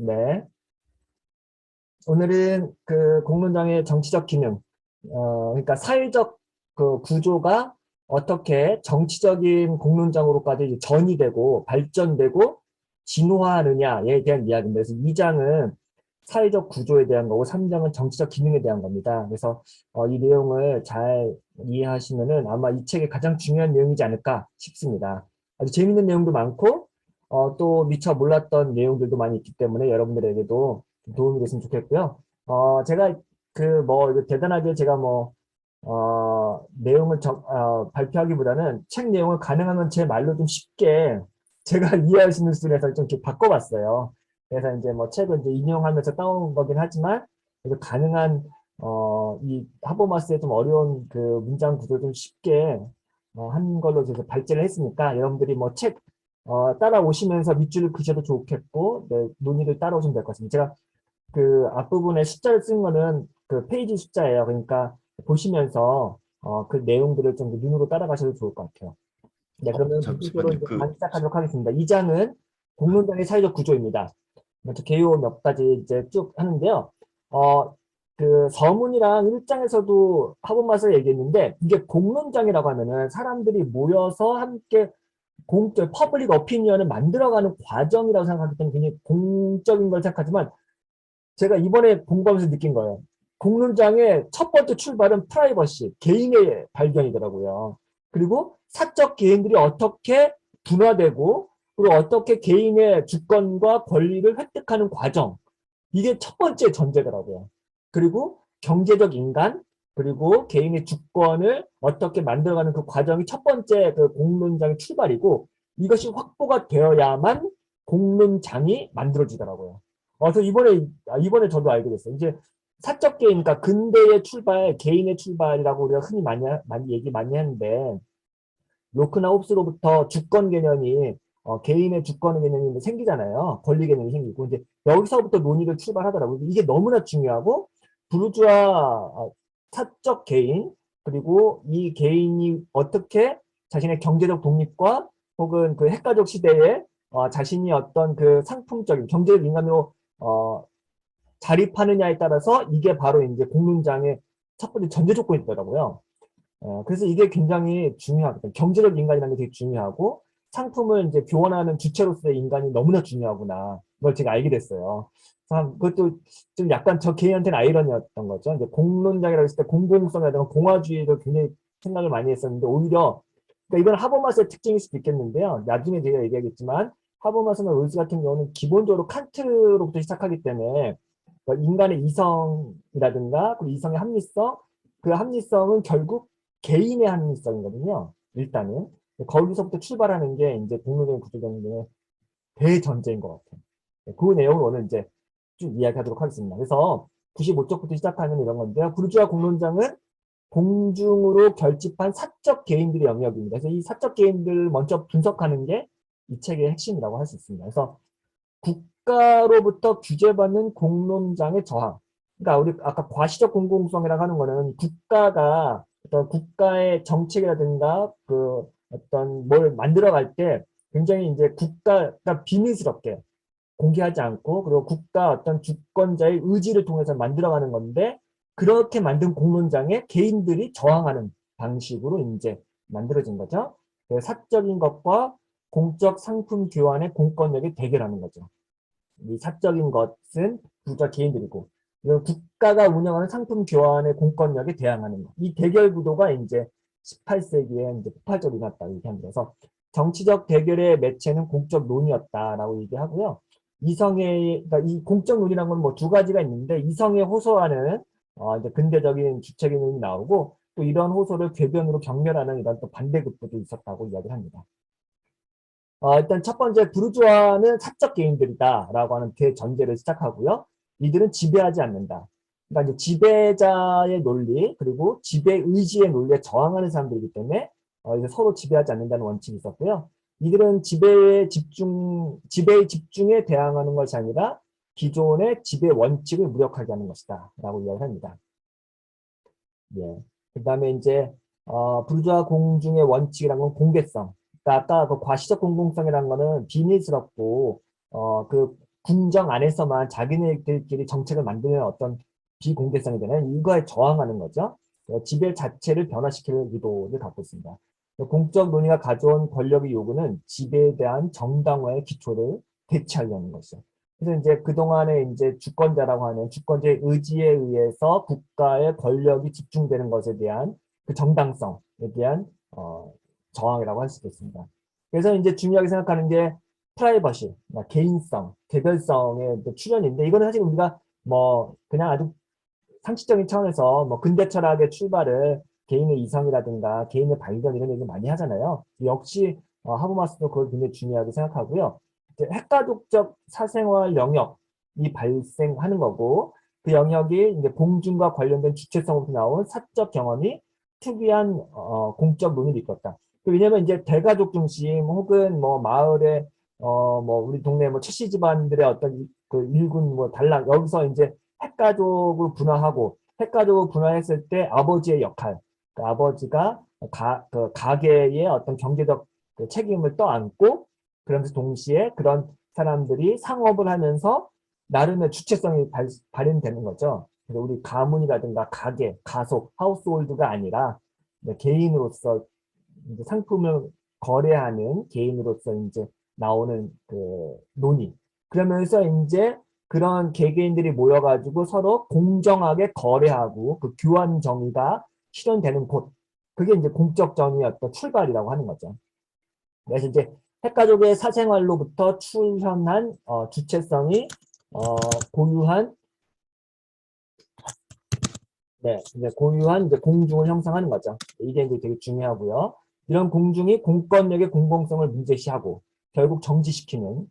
네. 오늘은 그 공론장의 정치적 기능, 그러니까 사회적 그 구조가 어떻게 정치적인 공론장으로까지 이제 전이 되고 발전되고 진화하느냐에 대한 이야기입니다. 그래서 2장은 사회적 구조에 대한 거고 3장은 정치적 기능에 대한 겁니다. 그래서 이 내용을 잘 이해하시면은 아마 이 책의 가장 중요한 내용이지 않을까 싶습니다. 아주 재밌는 내용도 많고 또 미처 몰랐던 내용들도 많이 있기 때문에 여러분들에게도 도움이 됐으면 좋겠고요. 제가 대단하게 제가 내용을 발표하기보다는 책 내용을 가능하면 제 말로 좀 쉽게 제가 이해할 수 있는 수준에서 좀 이렇게 바꿔봤어요. 그래서 이제 뭐 책을 이제 인용하면서 따온 거긴 하지만, 그래도 가능한, 이 하버마스의 좀 어려운 그 문장 구조를 좀 쉽게 한 걸로 제가 발제를 했으니까 여러분들이 뭐 책, 따라오시면서 밑줄을 그셔도 좋겠고, 네, 논의를 따라오시면 될 것 같습니다. 제가 그 앞부분에 숫자를 쓴 거는 그 페이지 숫자예요. 그러니까 보시면서 그 내용들을 좀 눈으로 따라가셔도 좋을 것 같아요. 네, 그러면 본격적으로 잠시만요. 이제 강의 시작하도록 하겠습니다. 2장은 공론장의 사회적 구조입니다. 먼저 개요 몇 가지 이제 쭉 하는데요. 어, 그 서문이랑 1장에서도 하본맛을 얘기했는데, 이게 공론장이라고 하면은 사람들이 모여서 함께 공적 퍼블릭 어피니언을 만들어가는 과정이라고 생각하기 때문에 굉장히 공적인 걸 생각하지만, 제가 이번에 공부하면서 느낀 거예요. 공론장의 첫 번째 출발은 프라이버시, 개인의 발견이더라고요. 그리고 사적 개인들이 어떻게 분화되고, 그리고 어떻게 개인의 주권과 권리를 획득하는 과정. 이게 첫 번째 전제더라고요. 그리고 경제적 인간, 그리고 개인의 주권을 어떻게 만들어가는 그 과정이 첫 번째 그 공론장의 출발이고, 이것이 확보가 되어야만 공론장이 만들어지더라고요. 그래서 이번에 저도 알게 됐어요. 이제 사적 개인, 그러니까 근대의 출발, 개인의 출발이라고 우리가 흔히 많이 얘기 많이 하는데, 로크나 홉스로부터 주권 개념이 개인의 주권 개념이 생기잖아요. 권리 개념이 생기고 이제 여기서부터 논의를 출발하더라고요. 이게 너무나 중요하고 부르주아 사적 개인 그리고 이 개인이 어떻게 자신의 경제적 독립과 혹은 그 핵가족 시대에 자신이 어떤 그 상품적인 경제적 인간으로 자립하느냐에 따라서 이게 바로 이제 공론장의 첫 번째 전제 조건이더라고요. 그래서 이게 굉장히 중요하거든요. 경제적 인간이라는 게 되게 중요하고 상품을 이제 교환하는 주체로서의 인간이 너무나 중요하구나. 그걸 제가 알게 됐어요. 그것도 좀 약간 저 개인한테는 아이러니였던 거죠. 이제 공론장이라고 했을 때 공공성이라든가 공화주의를 굉장히 생각을 많이 했었는데 오히려 그러니까 이건 하버마스의 특징일 수도 있겠는데요. 나중에 제가 얘기하겠지만 하버마스나 롤스 같은 경우는 기본적으로 칸트로부터 시작하기 때문에 인간의 이성이라든가 그 이성의 합리성 그 합리성은 결국 개인의 합리성이거든요. 일단은 거기서부터 출발하는 게 이제 공론적인 구조경쟁의 대전제인 것 같아요. 그 내용을 오늘 이제 쭉 이야기하도록 하겠습니다. 그래서 95쪽부터 시작하는 이런 건데요. 부르주아 공론장은 공중으로 결집한 사적 개인들의 영역입니다. 그래서 이 사적 개인들을 먼저 분석하는 게 이 책의 핵심이라고 할 수 있습니다. 그래서 국가로부터 규제받는 공론장의 저항. 그러니까 우리 아까 과시적 공공성이라고 하는 거는 국가가 어떤 국가의 정책이라든가 그 어떤 뭘 만들어갈 때 굉장히 이제 국가가 비밀스럽게 공개하지 않고 그리고 국가 어떤 주권자의 의지를 통해서 만들어가는 건데 그렇게 만든 공론장에 개인들이 저항하는 방식으로 이제 만들어진 거죠. 사적인 것과 공적 상품 교환의 공권력이 대결하는 거죠. 이 사적인 것은 부자 개인들이고 국가가 운영하는 상품 교환의 공권력에 대항하는 것. 이 대결 구도가 이제 18세기에 이제 폭발적으로 일어났다 이렇게 합니다. 그래서 정치적 대결의 매체는 공적 논의였다라고 얘기하고요. 그러니까 이 공적 논의라는 건 뭐 두 가지가 있는데 이성에 호소하는 이제 근대적인 주체 개념이 나오고 또 이런 호소를 궤변으로 경멸하는 이런 또 반대급부도 있었다고 이야기를 합니다. 일단 첫 번째 부르주아는 사적 개인들이다라고 하는 대전제를 시작하고요. 이들은 지배하지 않는다. 그러니까 이제 지배자의 논리 그리고 지배 의지의 논리에 저항하는 사람들이기 때문에 이제 서로 지배하지 않는다는 원칙이 있었고요. 이들은 지배의 집중에 대항하는 것이 아니라 기존의 지배 원칙을 무력하게 하는 것이다라고 이야기합니다. 예. 그다음에 이제 부르주아 공중의 원칙이라는 건 공개성. 그러니까 아까 그 과시적 공공성이라는 거는 비밀스럽고 그 궁정 안에서만 자기네들끼리 정책을 만드는 어떤 비공개성이 되는 이거에 저항하는 거죠. 지배 자체를 변화시키는 의도를 갖고 있습니다. 공적 논의가 가져온 권력의 요구는 지배에 대한 정당화의 기초를 대체하려는 것이죠. 그래서 이제 그동안에 이제 주권자라고 하는 주권자의 의지에 의해서 국가의 권력이 집중되는 것에 대한 그 정당성에 대한 저항이라고 할 수 있겠습니다. 그래서 이제 중요하게 생각하는 게 프라이버시, 개인성, 개별성의 출현인데 이거는 사실 우리가 뭐 그냥 아주 상식적인 차원에서 뭐 근대 철학의 출발을 개인의 이성이라든가 개인의 발견 이런 얘기 많이 하잖아요. 역시 하버마스도 그걸 굉장히 중요하게 생각하고요. 핵가족적 사생활 영역이 발생하는 거고 그 영역이 이제 공중과 관련된 주체성으로 나온 사적 경험이 특이한 공적 논의를 이끌었다. 왜냐면 이제 대가족 중심 혹은 뭐 마을의 뭐 우리 동네 뭐 최씨 집안들의 어떤 그 일군 뭐 단락 여기서 이제 핵가족으로 분화하고 핵가족으로 분화했을 때 아버지의 역할, 그 아버지가 그 가계의 어떤 경제적 그 책임을 떠안고 그러면서 동시에 그런 사람들이 상업을 하면서 나름의 주체성이 발현되는 거죠. 그래서 우리 가문이라든가 가계, 가속, 하우스홀드가 아니라 개인으로서 이제 상품을 거래하는 개인으로서 이제 나오는 그 논의. 그러면서 이제 그런 개개인들이 모여가지고 서로 공정하게 거래하고 그 교환 정의가 실현되는 곳. 그게 이제 공적 정의의 어떤 출발이라고 하는 거죠. 그래서 이제 핵가족의 사생활로부터 출현한 주체성이 고유한 이제 고유한 이제 공중을 형성하는 거죠. 이게 이제 되게 중요하고요. 이런 공중이 공권력의 공공성을 문제시하고 결국 정지시키는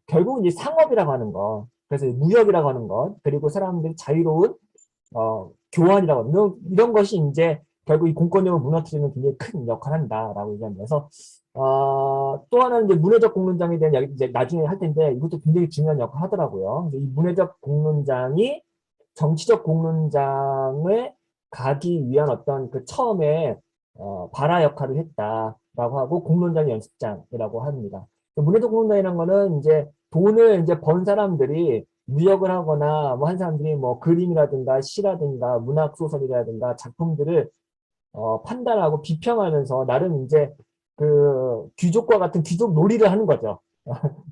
결국은 이제 상업이라고 하는 거, 그래서 무역이라고 하는 것, 그리고 사람들이 자유로운 교환이라고 하는 이런 것이 이제 결국 이 공권력을 무너뜨리는 굉장히 큰 역할을 한다라고 얘기하면서 또 하나는 이제 문해적 공론장에 대한 이야기 이제 나중에 할 텐데 이것도 굉장히 중요한 역할을 하더라고요. 이 문해적 공론장이 정치적 공론장에 가기 위한 어떤 그 처음에 발화 역할을 했다라고 하고 공론장 연습장이라고 합니다. 문해적 공론장이라는 거는 이제 돈을 이제 번 사람들이 무역을 하거나 뭐 한 사람들이 뭐 그림이라든가 시라든가 문학 소설이라든가 작품들을 판단하고 비평하면서 나름 이제 그 귀족과 같은 귀족 놀이를 하는 거죠.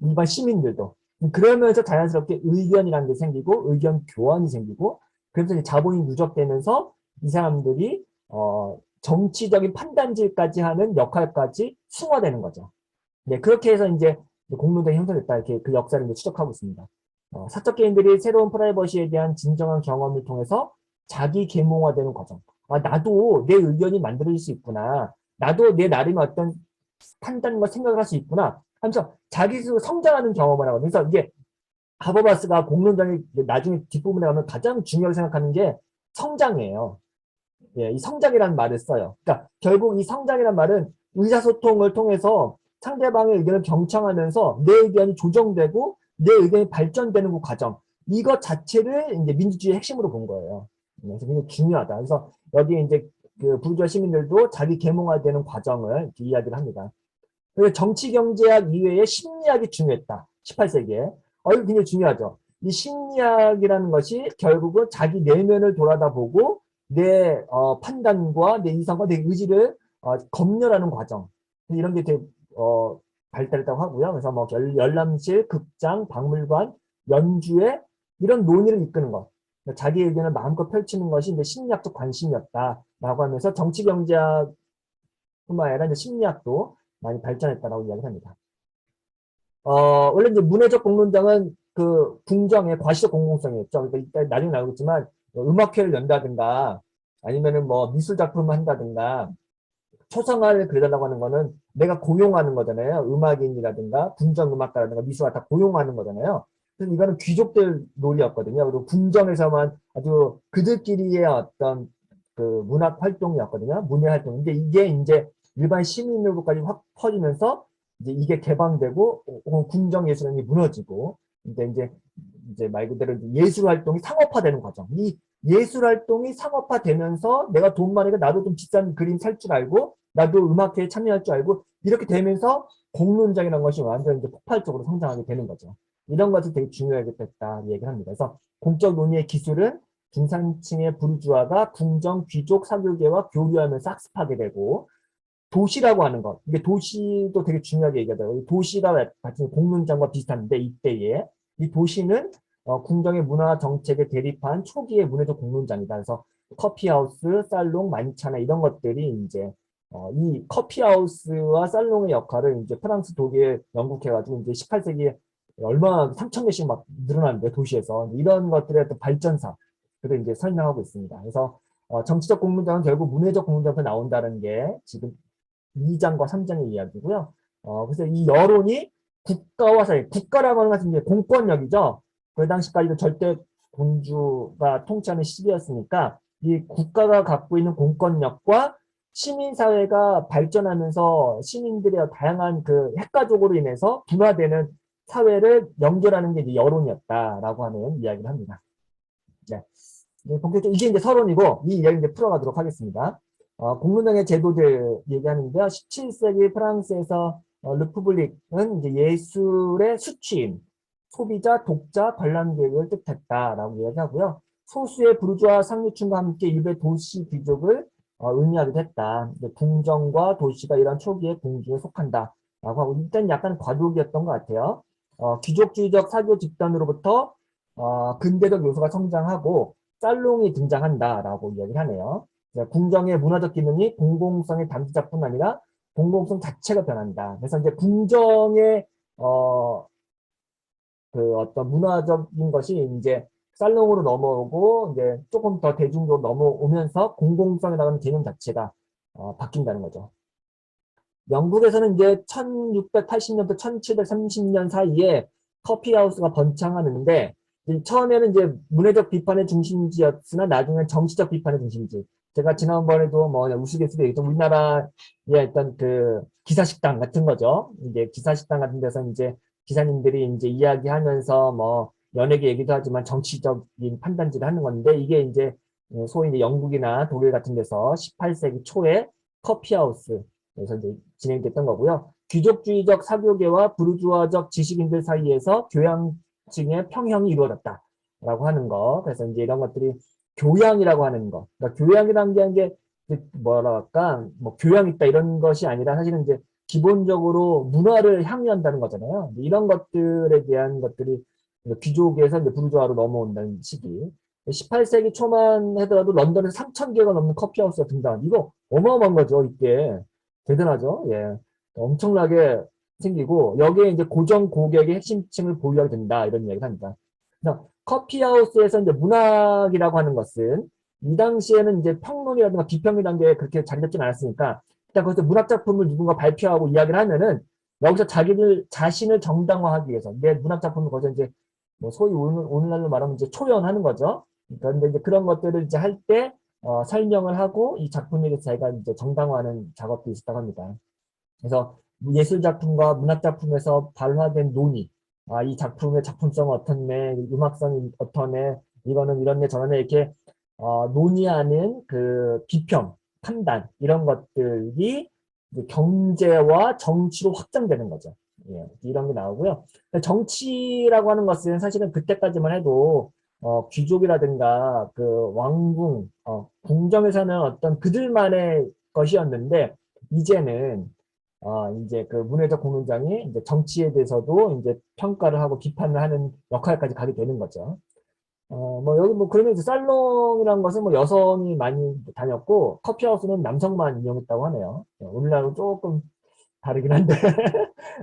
일반 시민들도. 그러면서 자연스럽게 의견이라는 게 생기고 의견 교환이 생기고 그래서 이제 자본이 누적되면서 이 사람들이 정치적인 판단질까지 하는 역할까지 승화되는 거죠. 네, 그렇게 해서 이제 공론장이 형성됐다 이렇게 그 역사를 이제 추적하고 있습니다. 사적 개인들이 새로운 프라이버시에 대한 진정한 경험을 통해서 자기 계몽화되는 과정. 나도 내 의견이 만들어질 수 있구나. 나도 내 나름의 어떤 판단과 생각을 할 수 있구나. 하면서 자기 스스로 성장하는 경험을 하거든요. 그래서 이게 하버마스가 공론장의 나중에 뒷부분에 가면 가장 중요하게 생각하는 게 성장이에요. 예, 이 성장이라는 말을 써요. 그러니까 결국 이 성장이라는 말은 의사소통을 통해서 상대방의 의견을 경청하면서 내 의견이 조정되고 내 의견이 발전되는 그 과정. 이것 자체를 이제 민주주의의 핵심으로 본 거예요. 그래서 굉장히 중요하다. 그래서 여기 이제 그 부르주아 시민들도 자기 계몽화되는 과정을 이야기를 합니다. 그래서 정치 경제학 이외에 심리학이 중요했다. 18세기에. 이거 굉장히 중요하죠. 이 심리학이라는 것이 결국은 자기 내면을 돌아다보고 내 판단과 내 이성과 내 의지를 검열하는 과정. 이런 게 되게 발달했다고 하고요. 그래서 뭐 열람실, 극장, 박물관, 연주회 이런 논의를 이끄는 것. 자기 의견을 마음껏 펼치는 것이 이제 심리학적 관심이었다라고 하면서 정치 경제학뿐만 아니라 이제 심리학도 많이 발전했다라고 이야기를 합니다. 원래 이제 문해적 공론장은 그 궁정의 과시적 공공성이었죠. 그러니까 이따 나중에 나오겠지만 음악회를 연다든가 아니면은 뭐 미술 작품을 한다든가 초상화를 그려달라고 하는 거는 내가 고용하는 거잖아요. 음악인이라든가 궁정음악가라든가 미술가 다 고용하는 거잖아요. 그래서 이거는 귀족들 논리였거든요. 그리고 궁정에서만 아주 그들끼리의 어떤 그 문학 활동이었거든요. 문예 활동. 근데 이게 이제 일반 시민으로까지 확 퍼지면서 이제 이게 개방되고 궁정 예술이 무너지고 이제 말 그대로 예술 활동이 상업화되는 과정. 이 예술 활동이 상업화되면서 내가 돈 많으니까 나도 좀 비싼 그림 살 줄 알고 나도 음악회에 참여할 줄 알고 이렇게 되면서 공론장이라는 것이 완전 이제 폭발적으로 성장하게 되는 거죠. 이런 것이 되게 중요하게 됐다 얘기를 합니다. 그래서 공적 논의의 기술은 중산층의 부르주아가 궁정, 귀족, 사교계와 교류하면서 학습하게 되고 도시라고 하는 것. 이게 도시도 되게 중요하게 얘기하더라고요. 도시가 같은 공론장과 비슷한데 이때에 이 도시는 궁정의 문화 정책에 대립한 초기의 문화적 공론장이다. 그래서 커피하우스, 살롱, 만차나 이런 것들이 이제 이 커피하우스와 살롱의 역할을 이제 프랑스, 독일, 영국 해가지고 이제 18세기에 얼마나 3천 개씩 막 늘어났는데 도시에서 이런 것들의 또 발전사를 이제 설명하고 있습니다. 그래서 정치적 공론장은 결국 문화적 공론장에서 나온다는 게 지금 2장과 3장의 이야기고요. 그래서 이 여론이 국가와 사회, 국가라고 하는 것은 이제 공권력이죠. 그 당시까지도 절대 군주가 통치하는 시기였으니까 이 국가가 갖고 있는 공권력과 시민사회가 발전하면서 시민들의 다양한 그 핵가족으로 인해서 분화되는 사회를 연결하는 게 이제 여론이었다라고 하는 이야기를 합니다. 네. 본격적으로 이게 이제 서론이고 이 이야기 이제 풀어가도록 하겠습니다. 공론장의 제도들 얘기하는데요. 17세기 프랑스에서 르푸블릭은 이제 예술의 수취인, 소비자, 독자, 관람 계획을 뜻했다라고 이야기하고요. 소수의 부르주아 상류층과 함께 일부의 도시 귀족을 의미하기도 했다. 궁정과 도시가 이런 초기의 공주에 속한다라고 하고 일단 약간 과도기였던 것 같아요. 귀족주의적 사교 집단으로부터 근대적 요소가 성장하고 살롱이 등장한다라고 이야기를 하네요. 궁정의 문화적 기능이 공공성의 담지자뿐 아니라 공공성 자체가 변한다. 그래서 이제 궁정의 그 어떤 문화적인 것이 이제 살롱으로 넘어오고 이제 조금 더 대중적으로 넘어오면서 공공성에 나가는 개념 자체가 바뀐다는 거죠. 영국에서는 이제 1680년부터 1730년 사이에 커피하우스가 번창하는데 처음에는 이제 문화적 비판의 중심지였으나 나중에 정치적 비판의 중심지. 제가 지난번에도 뭐 우스갯소리 얘기했던 우리나라의 어떤 그 기사식당 같은 거죠. 이제 기사식당 같은 데서 이제 기사님들이 이제 이야기하면서 뭐 연예계 얘기도 하지만 정치적인 판단질을 하는 건데 이게 이제 소위 이제 영국이나 독일 같은 데서 18세기 초에 커피하우스에서 이제 진행됐던 거고요. 귀족주의적 사교계와 부르주아적 지식인들 사이에서 교양층의 평형이 이루어졌다라고 하는 거. 그래서 이제 이런 것들이 교양이라고 하는 거. 그러니까 교양이라는 게 뭐랄까, 뭐 교양 있다 이런 것이 아니라 사실은 이제 기본적으로 문화를 향유한다는 거잖아요. 이런 것들에 대한 것들이 귀족에서 이제 부르주아로 넘어온다는 시기. 18세기 초만 하더라도 런던에서 3,000개가 넘는 커피하우스가 등장. 이거 어마어마한 거죠, 이게. 대단하죠? 예. 엄청나게 생기고, 여기에 이제 고정 고객의 핵심층을 보유하게 된다. 이런 이야기를 합니다. 그래서 커피하우스에서 이제 문학이라고 하는 것은 이 당시에는 이제 평론이라든가 비평이라는 게 그렇게 자리 잡지 않았으니까 일단 거기서 문학작품을 누군가 발표하고 이야기를 하면은 여기서 자신을 정당화하기 위해서 내 문학작품을 거기서 이제 뭐 소위 오늘날로 말하면 이제 초연하는 거죠. 그런데 이제 그런 것들을 이제 할 때 설명을 하고 이 작품에 대해서 자기가 이제 정당화하는 작업도 있었다고 합니다. 그래서 예술작품과 문학작품에서 발화된 논의, 이 작품의 작품성은 어떻네, 음악성이 어떠네, 이거는 이렇네, 저러네, 이렇게 논의하는 그 비평, 판단, 이런 것들이 경제와 정치로 확장되는 거죠. 예, 이런 게 나오고요. 정치라고 하는 것은 사실은 그때까지만 해도 귀족이라든가 그 왕궁, 궁정에서는 어떤 그들만의 것이었는데 이제는 이제 그 문화적 공론장이 이제 정치에 대해서도 이제 평가를 하고 비판을 하는 역할까지 가게 되는 거죠. 뭐 여기 뭐 그러면 이제 살롱이라는 것은 뭐 여성이 많이 다녔고 커피하우스는 남성만 이용했다고 하네요. 우리나라는 조금 다르긴 한데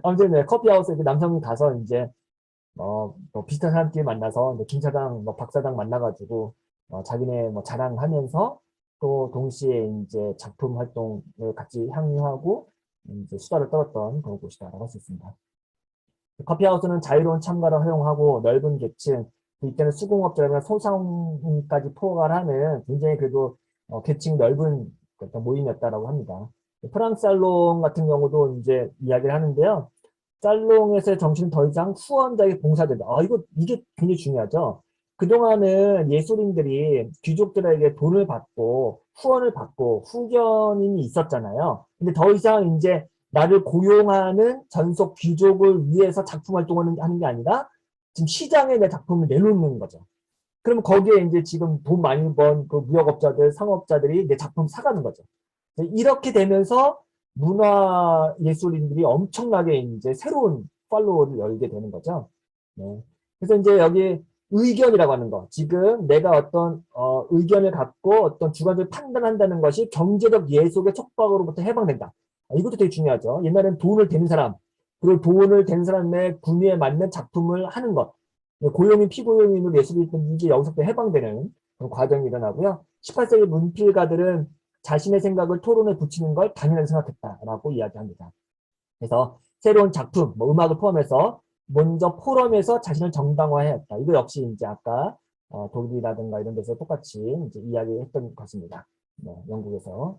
아무튼 네, 커피하우스에 남성이 가서 이제 뭐 비슷한 사람끼리 만나서 김 사장, 뭐 박 사장 만나가지고 자기네 뭐 자랑하면서 또 동시에 이제 작품 활동을 같이 향유하고 이제 수다를 떨었던 그런 곳이다라고 할 수 있습니다. 커피하우스는 자유로운 참가를 허용하고 넓은 계층, 이때는 수공업자나 소상까지 포괄 하는 굉장히 그래도 계층 넓은 어떤 모임이었다라고 합니다. 프랑스 살롱 같은 경우도 이제 이야기를 하는데요. 살롱에서의 정신은 더 이상 후원자에게 봉사된다. 이게 굉장히 중요하죠. 그동안은 예술인들이 귀족들에게 돈을 받고 후원을 받고 후견인이 있었잖아요. 근데 더 이상 이제 나를 고용하는 전속 귀족을 위해서 작품 활동을 하는 게 아니라 지금 시장에 내 작품을 내놓는 거죠. 그러면 거기에 이제 지금 돈 많이 번 그 무역업자들, 상업자들이 내 작품 사가는 거죠. 이렇게 되면서 문화예술인들이 엄청나게 이제 새로운 팔로워를 열게 되는 거죠. 네. 그래서 이제 여기 의견이라고 하는 거. 지금 내가 어떤 의견을 갖고 어떤 주관적으로 판단한다는 것이 경제적 예속의 촉박으로부터 해방된다. 이것도 되게 중요하죠. 옛날에는 돈을 대는 사람, 그리고 돈을 댄 사람의 군위에 맞는 작품을 하는 것. 고용인, 피고용인으로 예술이 있던 이게 여기서부터 해방되는 그런 과정이 일어나고요. 18세기 문필가들은 자신의 생각을 토론에 붙이는 걸 당연하게 생각했다라고 이야기합니다. 그래서 새로운 작품, 뭐 음악을 포함해서 먼저 포럼에서 자신을 정당화해야 했다. 이거 역시 이제 아까 독일이라든가 이런 데서 똑같이 이제 이야기했던 것입니다. 네, 영국에서.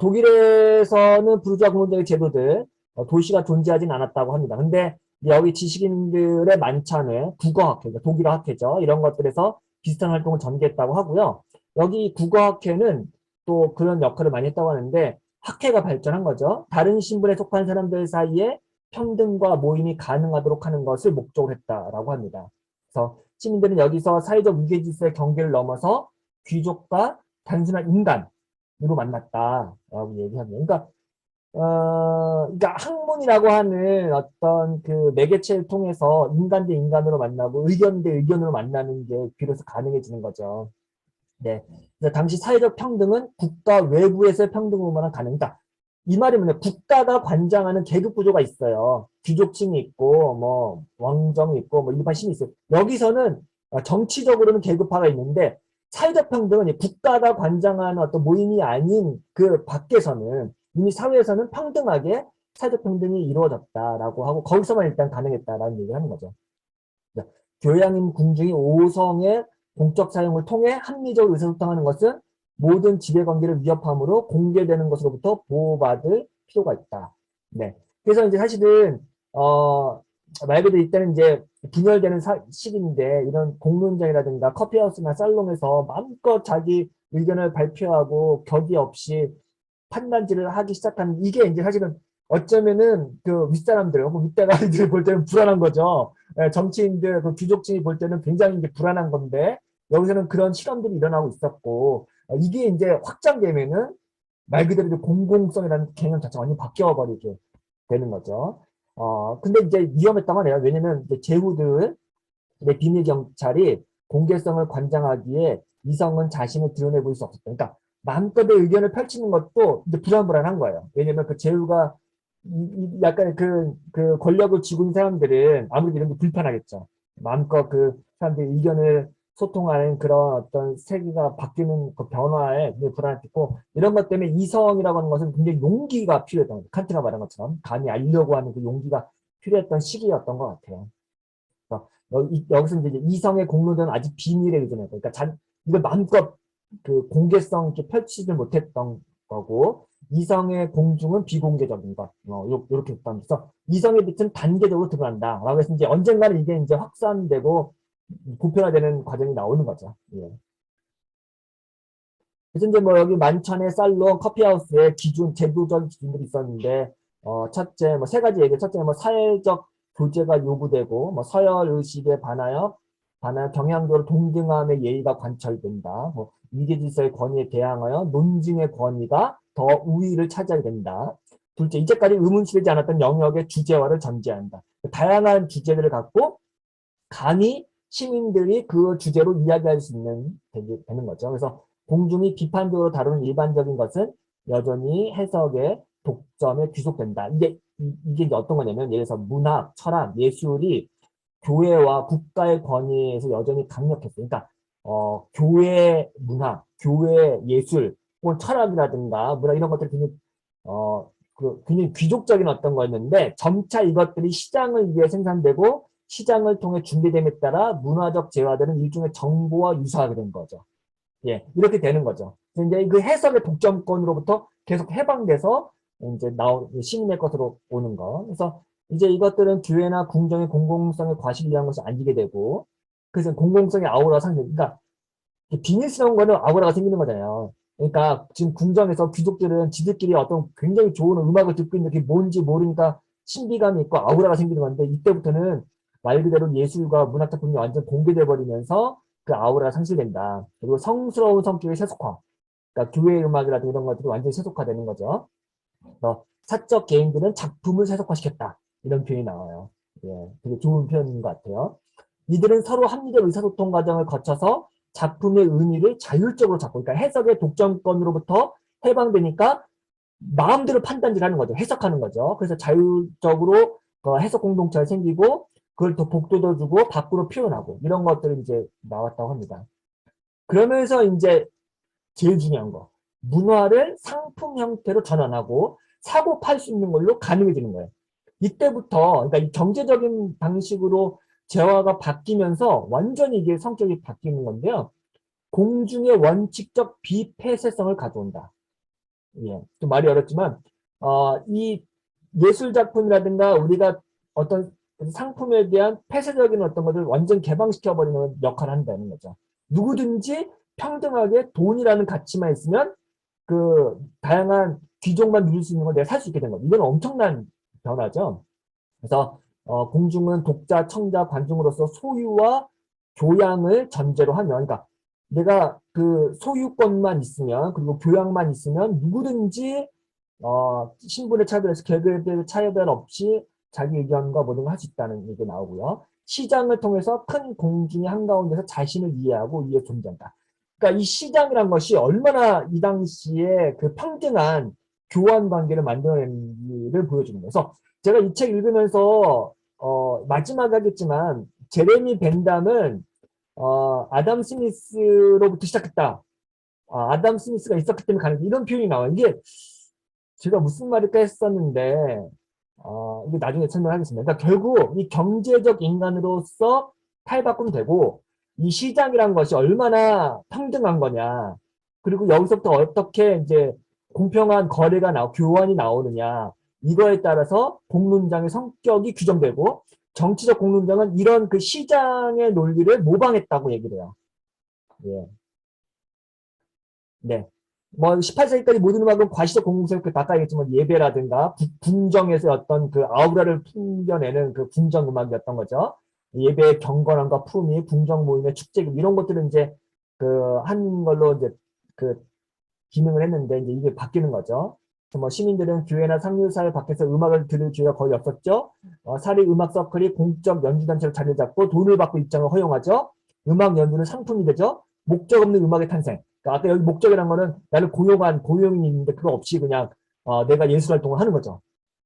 독일에서는 부르주아 공무원적인 제도들, 도시가 존재하진 않았다고 합니다. 근데 여기 지식인들의 만찬에 국어학회, 그러니까 독일어 학회죠. 이런 것들에서 비슷한 활동을 전개했다고 하고요. 여기 국어학회는 또 그런 역할을 많이 했다고 하는데 학회가 발전한 거죠. 다른 신분에 속한 사람들 사이에 평등과 모임이 가능하도록 하는 것을 목적으로 했다라고 합니다. 그래서 시민들은 여기서 사회적 위계질서의 경계를 넘어서 귀족과 단순한 인간으로 만났다라고 얘기합니다. 그러니까 학문이라고 하는 어떤 그 매개체를 통해서 인간 대 인간으로 만나고 의견 대 의견으로 만나는 게 비로소 가능해지는 거죠. 네. 그래서 당시 사회적 평등은 국가 외부에서의 평등으로만 가능하다. 이 말이 뭐냐? 국가가 관장하는 계급 구조가 있어요. 귀족층이 있고, 뭐, 왕정이 있고, 뭐, 일반 시민이 있어요. 여기서는 정치적으로는 계급화가 있는데, 사회적 평등은 국가가 관장하는 어떤 모임이 아닌 그 밖에서는 이미 사회에서는 평등하게 사회적 평등이 이루어졌다라고 하고, 거기서만 일단 가능했다라는 얘기를 하는 거죠. 교양인 궁중이 오성의 공적 사용을 통해 합리적으로 의사소통하는 것은 모든 지배관계를 위협함으로 공개되는 것으로부터 보호받을 필요가 있다. 네. 그래서 이제 사실은 말 그대로 이때는 이제 분열되는 시기인데 이런 공론장이라든가 커피하우스나 살롱에서 마음껏 자기 의견을 발표하고 격이 없이 판단질을 하기 시작하는 이게 이제 사실은 어쩌면은 그 윗사람들 혹은 윗대가리들 볼 때는 불안한 거죠. 정치인들, 그 귀족층이 볼 때는 굉장히 이제 불안한 건데 여기서는 그런 실험들이 일어나고 있었고 이게 이제 확장되면은 말 그대로 공공성이라는 개념 자체가 완전히 바뀌어버리게 되는 거죠. 근데 이제 위험했다고 하네요. 왜냐면 이제 제후들의 비밀 경찰이 공개성을 관장하기에 이성은 자신을 드러내 보일 수 없었다. 그러니까 마음껏의 의견을 펼치는 것도 이제 불안불안한 거예요. 왜냐면 그 제후가 약간 그 권력을 쥐고 있는 사람들은 아무래도 이런 게 불편하겠죠. 마음껏 그 사람들의 의견을 소통하는 그런 어떤 세계가 바뀌는 그 변화에 불안했고 이런 것 때문에 이성이라고 하는 것은 굉장히 용기가 필요했던 거예요. 칸트가 말한 것처럼 감히 알려고 하는 그 용기가 필요했던 시기였던 것 같아요. 여기서 이제 이성의 공로는 아직 비밀에 의존해요. 그러니까 이걸 마음껏 그 공개성 있게 펼치지 못했던 거고 이성의 공중은 비공개적인 것. 이렇게 했다면서 이성의 빛은 단계적으로 드러난다. 라고 해서 이제 언젠가는 이게 이제 확산되고 보편화되는 과정이 나오는 거죠. 예. 그래서 이제 뭐 여기 만천의 살롱, 커피하우스에 기준, 제도적 기준들이 있었는데, 첫째, 뭐 세 가지 얘기. 첫째, 뭐 사회적 교제가 요구되고, 뭐 서열 의식에 반하여 경향적으로 동등함의 예의가 관철된다. 뭐 위계질서의 권위에 대항하여 논증의 권위가 더 우위를 차지하게 된다. 둘째, 이제까지 의문시되지 않았던 영역의 주제화를 전제한다. 다양한 주제들을 갖고 감히 시민들이 그 주제로 이야기할 수 있는 되는 거죠. 그래서 공중이 비판적으로 다루는 일반적인 것은 여전히 해석의 독점에 귀속된다. 이게 이제 어떤 거냐면 예를 들어서 문학, 철학, 예술이 교회와 국가의 권위에서 여전히 강력했어요. 그러니까 교회 문학, 교회 예술, 혹은 철학이라든가 문학 이런 것들이 굉장히 굉장히 귀족적인 어떤 거였는데 점차 이것들이 시장을 위해 생산되고 시장을 통해 준비됨에 따라 문화적 재화들은 일종의 정보와 유사하게 된 거죠. 예, 이렇게 되는 거죠. 이제 그 해석의 독점권으로부터 계속 해방돼서 이제 시민의 것으로 오는 거. 그래서 이제 이것들은 교회나 궁정의 공공성의 과실을 위한 것이 아니게 되고, 그래서 공공성의 아우라가 생겨. 그러니까 비밀스러운 거는 아우라가 생기는 거잖아요. 그러니까 지금 궁정에서 귀족들은 지들끼리 어떤 굉장히 좋은 음악을 듣고 있는데 그게 뭔지 모르니까 신비감이 있고 아우라가 생기는 건데 이때부터는 말 그대로 예술과 문학 작품이 완전 공개돼 버리면서 그 아우라가 상실된다. 그리고 성스러운 성격의 세속화. 그러니까 교회 음악이라든가 이런 것들이 완전히 세속화되는 거죠. 사적 개인들은 작품을 세속화시켰다. 이런 표현이 나와요. 예, 되게 좋은 표현인 것 같아요. 이들은 서로 합리적 의사소통 과정을 거쳐서 작품의 의미를 자율적으로 잡고, 그러니까 해석의 독점권으로부터 해방되니까 마음대로 판단질하는 거죠. 해석하는 거죠. 그래서 자율적으로 해석 공동체가 생기고 그걸 더 복돋워 주고 밖으로 표현하고 이런 것들이 이제 나왔다고 합니다. 그러면서 이제 제일 중요한 거, 문화를 상품 형태로 전환하고 사고 팔 수 있는 걸로 가능해지는 거예요. 이때부터 그러니까 이 경제적인 방식으로 재화가 바뀌면서 완전히 이게 성격이 바뀌는 건데요. 공중의 원칙적 비폐쇄성을 가져온다. 예, 좀 말이 어렵지만 이 예술 작품이라든가 우리가 어떤 상품에 대한 폐쇄적인 어떤 것을 완전 개방시켜 버리는 역할을 한다는 거죠. 누구든지 평등하게 돈이라는 가치만 있으면 그 다양한 귀족만 누릴 수 있는 걸 내가 살 수 있게 된 거죠. 이건 엄청난 변화죠. 그래서 공중은 독자, 청자, 관중으로서 소유와 교양을 전제로 하면, 그러니까 내가 그 소유권만 있으면 그리고 교양만 있으면 누구든지 신분의 차별에서 계급의 차별 없이 자기 의견과 모든 걸 할 수 있다는 얘기 나오고요. 시장을 통해서 큰 공중의 한가운데서 자신을 이해하고 이에 존재한다. 그러니까 이 시장이란 것이 얼마나 이 당시에 그 평등한 교환 관계를 만들어낸지를 보여주는 거예요. 그래서 제가 이 책 읽으면서 마지막에 하겠지만 제레미 벤담은 아담 스미스로부터 시작했다. 아담 스미스가 있었기 때문에 가는 이런 표현이 나와요. 이게 제가 무슨 말일까 했었는데 이게 나중에 설명하겠습니다. 그러니까 결국 이 경제적 인간으로서 탈바꿈 되고 이 시장이란 것이 얼마나 평등한 거냐. 그리고 여기서부터 어떻게 이제 공평한 거래가 교환이 나오느냐. 이거에 따라서 공론장의 성격이 규정되고 정치적 공론장은 이런 그 시장의 논리를 모방했다고 얘기를 해요. 예. 네. 뭐 18세기까지 모든 음악은 과시적 공공성 아까 얘기했지만 예배라든가 궁정에서 어떤 그 아우라를 풍겨내는 그 궁정 음악이었던 거죠. 예배의 경건함과 품위, 궁정 모임의 축제 이런 것들은 이제 그 한 걸로 이제 그 기능을 했는데 이제 이게 바뀌는 거죠. 뭐 시민들은 교회나 상류사회 밖에서 음악을 들을 기회가 거의 없었죠. 사립 음악 서클이 공적 연주단체로 자리를 잡고 돈을 받고 입장을 허용하죠. 음악 연주는 상품이 되죠. 목적 없는 음악의 탄생. 그러니까 아까 여기 목적이라는 거는 나를 고용한 고용인이 있는데 그거 없이 그냥 내가 예술활동을 하는 거죠.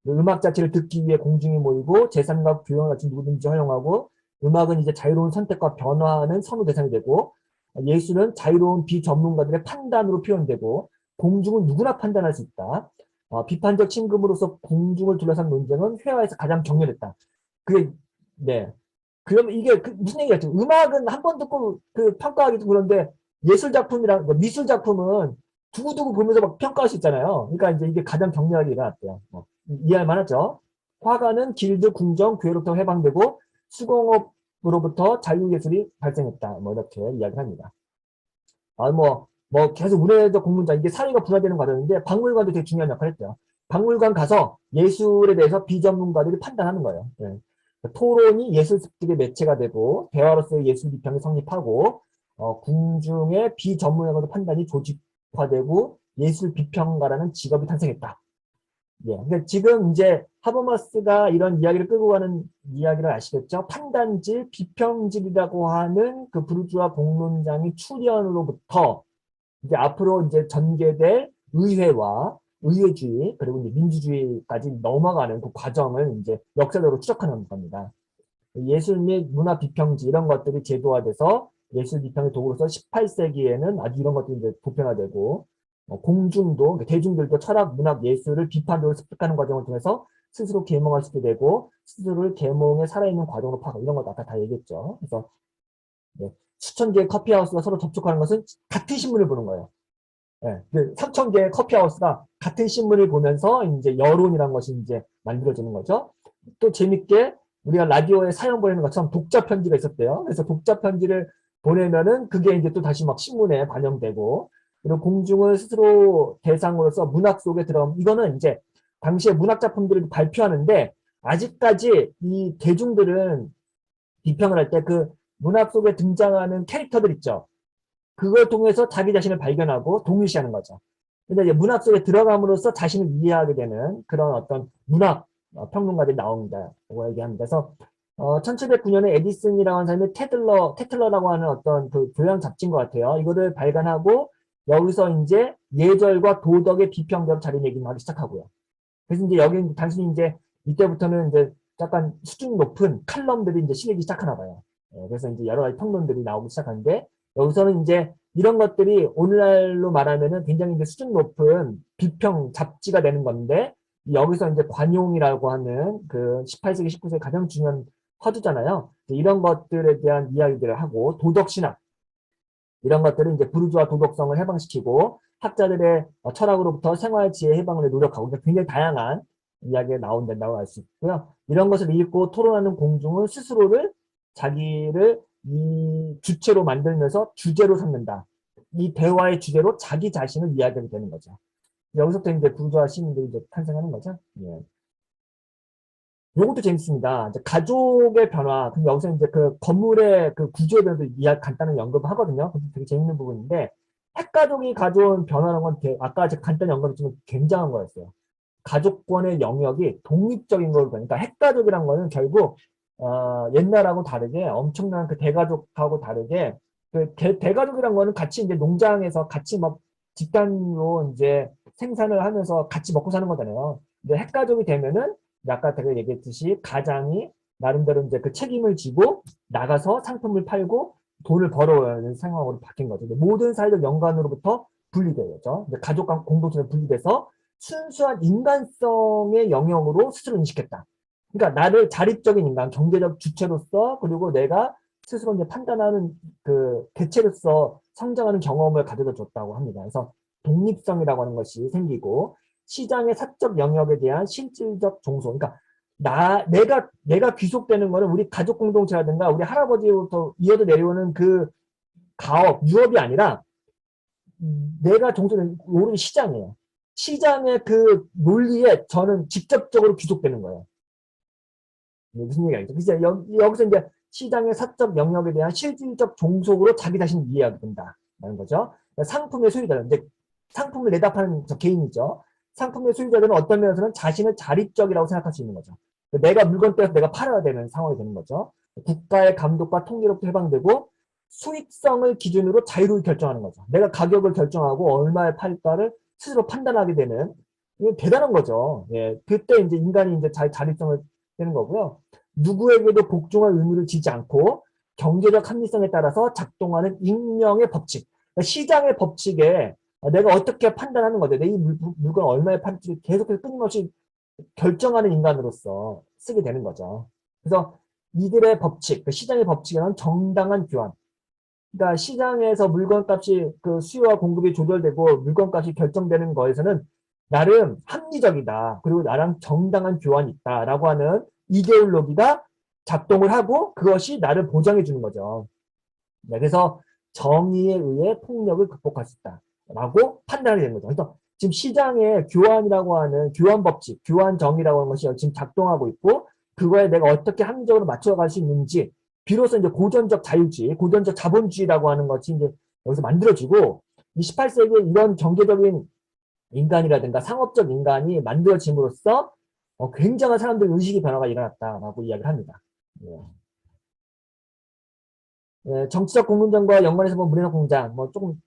음악 자체를 듣기 위해 공중이 모이고 재산과 교양을 갖춘 누구든지 허용하고 음악은 이제 자유로운 선택과 변화하는 선호 대상이 되고 예술은 자유로운 비전문가들의 판단으로 표현되고 공중은 누구나 판단할 수 있다. 비판적 신금으로서 공중을 둘러싼 논쟁은 회화에서 가장 격렬했다. 그게 네. 그러면 이게 무슨 얘기였죠? 음악은 한 번 듣고 그 평가하기도 그런데 예술 작품이랑 미술 작품은 두고두고 보면서 막 평가할 수 있잖아요. 그러니까 이제 이게 가장 격렬하게 일어났대요. 이해할 만하죠? 화가는 길드, 궁정, 교회로부터 해방되고 수공업으로부터 자유예술이 발생했다. 뭐 이렇게 이야기를 합니다. 계속 문화적 공론장, 이게 사회가 분화되는 과정인데, 박물관도 되게 중요한 역할을 했죠. 박물관 가서 예술에 대해서 비전문가들이 판단하는 거예요. 네. 토론이 예술 습득의 매체가 되고, 대화로서의 예술 비평이 성립하고, 궁중의 비전문가도 판단이 조직화되고, 예술 비평가라는 직업이 탄생했다. 예. 근데 지금 이제 하버마스가 이런 이야기를 끌고 가는 이야기를 아시겠죠? 판단질, 비평질이라고 하는 그 부르주아 공론장의 출현으로부터 이제 앞으로 이제 전개될 의회와 의회주의 그리고 이제 민주주의까지 넘어가는 그 과정을 이제 역사적으로 추적하는 겁니다. 예술 및 문화 비평지 이런 것들이 제도화돼서 예술 비평의 도구로서 18세기에는 아주 이런 것들이 이제 보편화되고 공중도 대중들도 철학, 문학, 예술을 비판적으로 습득하는 과정을 통해서 스스로 계몽할 수 있게 되고 스스로를 계몽에 살아있는 과정으로 파고 이런 것 아까 다 얘기했죠. 그래서 네, 수천 개의 커피하우스가 서로 접촉하는 것은 같은 신문을 보는 거예요. 네, 3천 개의 커피하우스가 같은 신문을 보면서 이제 여론이라는 것이 이제 만들어지는 거죠. 또 재밌게 우리가 라디오에 사연 보내는 것처럼 독자 편지가 있었대요. 그래서 독자 편지를 보내면은 그게 이제 또 다시 막 신문에 반영되고, 그리고 공중을 스스로 대상으로서 문학 속에 들어가면, 이거는 이제 당시에 문학 작품들을 발표하는데, 아직까지 이 대중들은 비평을 할 때 그 문학 속에 등장하는 캐릭터들 있죠. 그걸 통해서 자기 자신을 발견하고 동일시하는 거죠. 근데 이제 문학 속에 들어감으로써 자신을 이해하게 되는 그런 어떤 문학 평론가들이 나옵니다. 라고 얘기합니다. 그래서 1709년에 에디슨이라고 하는 사람이 테틀러라고 하는 어떤 그 교양 잡지인 것 같아요. 이거를 발간하고 여기서 이제 예절과 도덕의 비평대로 자리매김하기 시작하고요. 그래서 이제 여기 당신이 이제 이때부터는 이제 약간 수준 높은 칼럼들이 이제 실리기 시작하나 봐요. 그래서 이제 여러 가지 평론들이 나오기 시작하는데 여기서는 이제 이런 것들이 오늘날로 말하면은 굉장히 이제 수준 높은 비평 잡지가 되는 건데 여기서 이제 관용이라고 하는 그 18세기, 19세기 가장 중요한 화두잖아요. 이런 것들에 대한 이야기들을 하고 도덕신학 이런 것들은 이제 부르주아 도덕성을 해방시키고 학자들의 철학으로부터 생활지혜 해방을 노력하고 굉장히 다양한 이야기가 나온다고 할 수 있고요. 이런 것을 읽고 토론하는 공중은 스스로를 자기를 이 주체로 만들면서 주제로 삼는다. 이 대화의 주제로 자기 자신을 이야기하게 되는 거죠. 여기서부터 이제 부르주아 시민들이 이제 탄생하는 거죠. 예. 요것도 재밌습니다. 이제 가족의 변화. 그럼 여기서 이제 그 건물의 그 구조에 대해서 간단히 언급을 하거든요. 그래서 되게 재밌는 부분인데, 핵가족이 가져온 변화라는 건 아까 제가 간단히 언급했지만 굉장한 거였어요. 가족권의 영역이 독립적인 걸 보니까 핵가족이란 거는 결국 옛날하고 다르게 엄청난 그 대가족하고 다르게 그 대가족이란 거는 같이 이제 농장에서 같이 막 집단으로 이제 생산을 하면서 같이 먹고 사는 거잖아요. 근데 핵가족이 되면은 아까 제가 얘기했듯이 가장이 나름대로 이제 그 책임을 지고 나가서 상품을 팔고 돈을 벌어오는 상황으로 바뀐 거죠. 모든 사회적 연관으로부터 분리되죠. 가족 공동체로 분리돼서 순수한 인간성의 영역으로 스스로 인식했다. 그러니까 나를 자립적인 인간, 경제적 주체로서 그리고 내가 스스로 이제 판단하는 그 개체로서 성장하는 경험을 가져다 줬다고 합니다. 그래서 독립성이라고 하는 것이 생기고 시장의 사적 영역에 대한 실질적 종속. 그러니까 내가 귀속되는 거는 우리 가족 공동체라든가 우리 할아버지부터 이어져 내려오는 그 가업, 유업이 아니라 내가 종속된 오로지 시장이에요. 시장의 그 논리에 저는 직접적으로 귀속되는 거예요. 무슨 얘기가 있죠? 그래서 여기서 이제 시장의 사적 영역에 대한 실질적 종속으로 자기 자신을 이해하게 된다는 거죠. 상품의 소유자는 이제 상품을 내다 파는 저 개인이죠. 상품의 소유자들은 어떤 면에서는 자신을 자립적이라고 생각할 수 있는 거죠. 내가 물건 떼서 내가 팔아야 되는 상황이 되는 거죠. 국가의 감독과 통제로부터 해방되고 수익성을 기준으로 자유롭게 결정하는 거죠. 내가 가격을 결정하고 얼마에 팔까를 스스로 판단하게 되는 이게 대단한 거죠. 예, 그때 이제 인간이 이제 자립성을 되는 거고요. 누구에게도 복종할 의무를 지지 않고 경제적 합리성에 따라서 작동하는 익명의 법칙. 그러니까 시장의 법칙에 내가 어떻게 판단하는 건데 내 이 물건 얼마에 팔지 계속해서 끊임없이 결정하는 인간으로서 쓰게 되는 거죠. 그래서 이들의 법칙, 그 시장의 법칙이란 정당한 교환. 그러니까 시장에서 물건값이 그 수요와 공급이 조절되고 물건값이 결정되는 거에서는 나름 합리적이다. 그리고 나랑 정당한 교환이 있다라고 하는 이데올로기가 작동을 하고 그것이 나를 보장해 주는 거죠. 네, 그래서 정의에 의해 폭력을 극복할 수 있다라고 판단이 되는 거죠. 그래서 지금 시장의 교환이라고 하는 교환 법칙, 교환 정의라고 하는 것이 지금 작동하고 있고 그거에 내가 어떻게 합리적으로 맞춰갈 수 있는지 비로소 이제 고전적 자유주의, 고전적 자본주의라고 하는 것이 이제 여기서 만들어지고 이 18세기에 이런 경제적인 인간이라든가 상업적 인간이 만들어짐으로써 굉장한 사람들의 의식의 변화가 일어났다라고 이야기를 합니다. 예. 예, 정치적 공론장과 연관해서 문해적 공장, 조금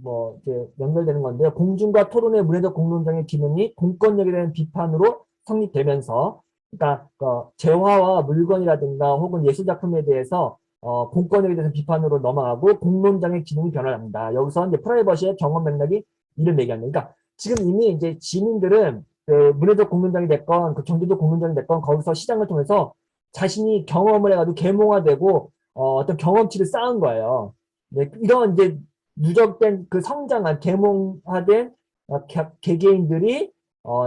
이렇게 연결되는 건데요. 공중과 토론의 문해적 공론장의 기능이 공권력에 대한 비판으로 성립되면서, 그러니까 재화와 물건이라든가 혹은 예술작품에 대해서 공권력에 대해서 비판으로 넘어가고 공론장의 기능이 변화합니다. 여기서 이제 프라이버시의 경험 맥락이 이를 얘기합니다. 그러니까 지금 이미 이제 지민들은 그 문해적 공론장이 됐건 그 경제적 공론장이 됐건 거기서 시장을 통해서 자신이 경험을 해가지고 계몽화되고 어떤 경험치를 쌓은 거예요. 네, 이런 이제 누적된 그 성장한 계몽화된 개개인들이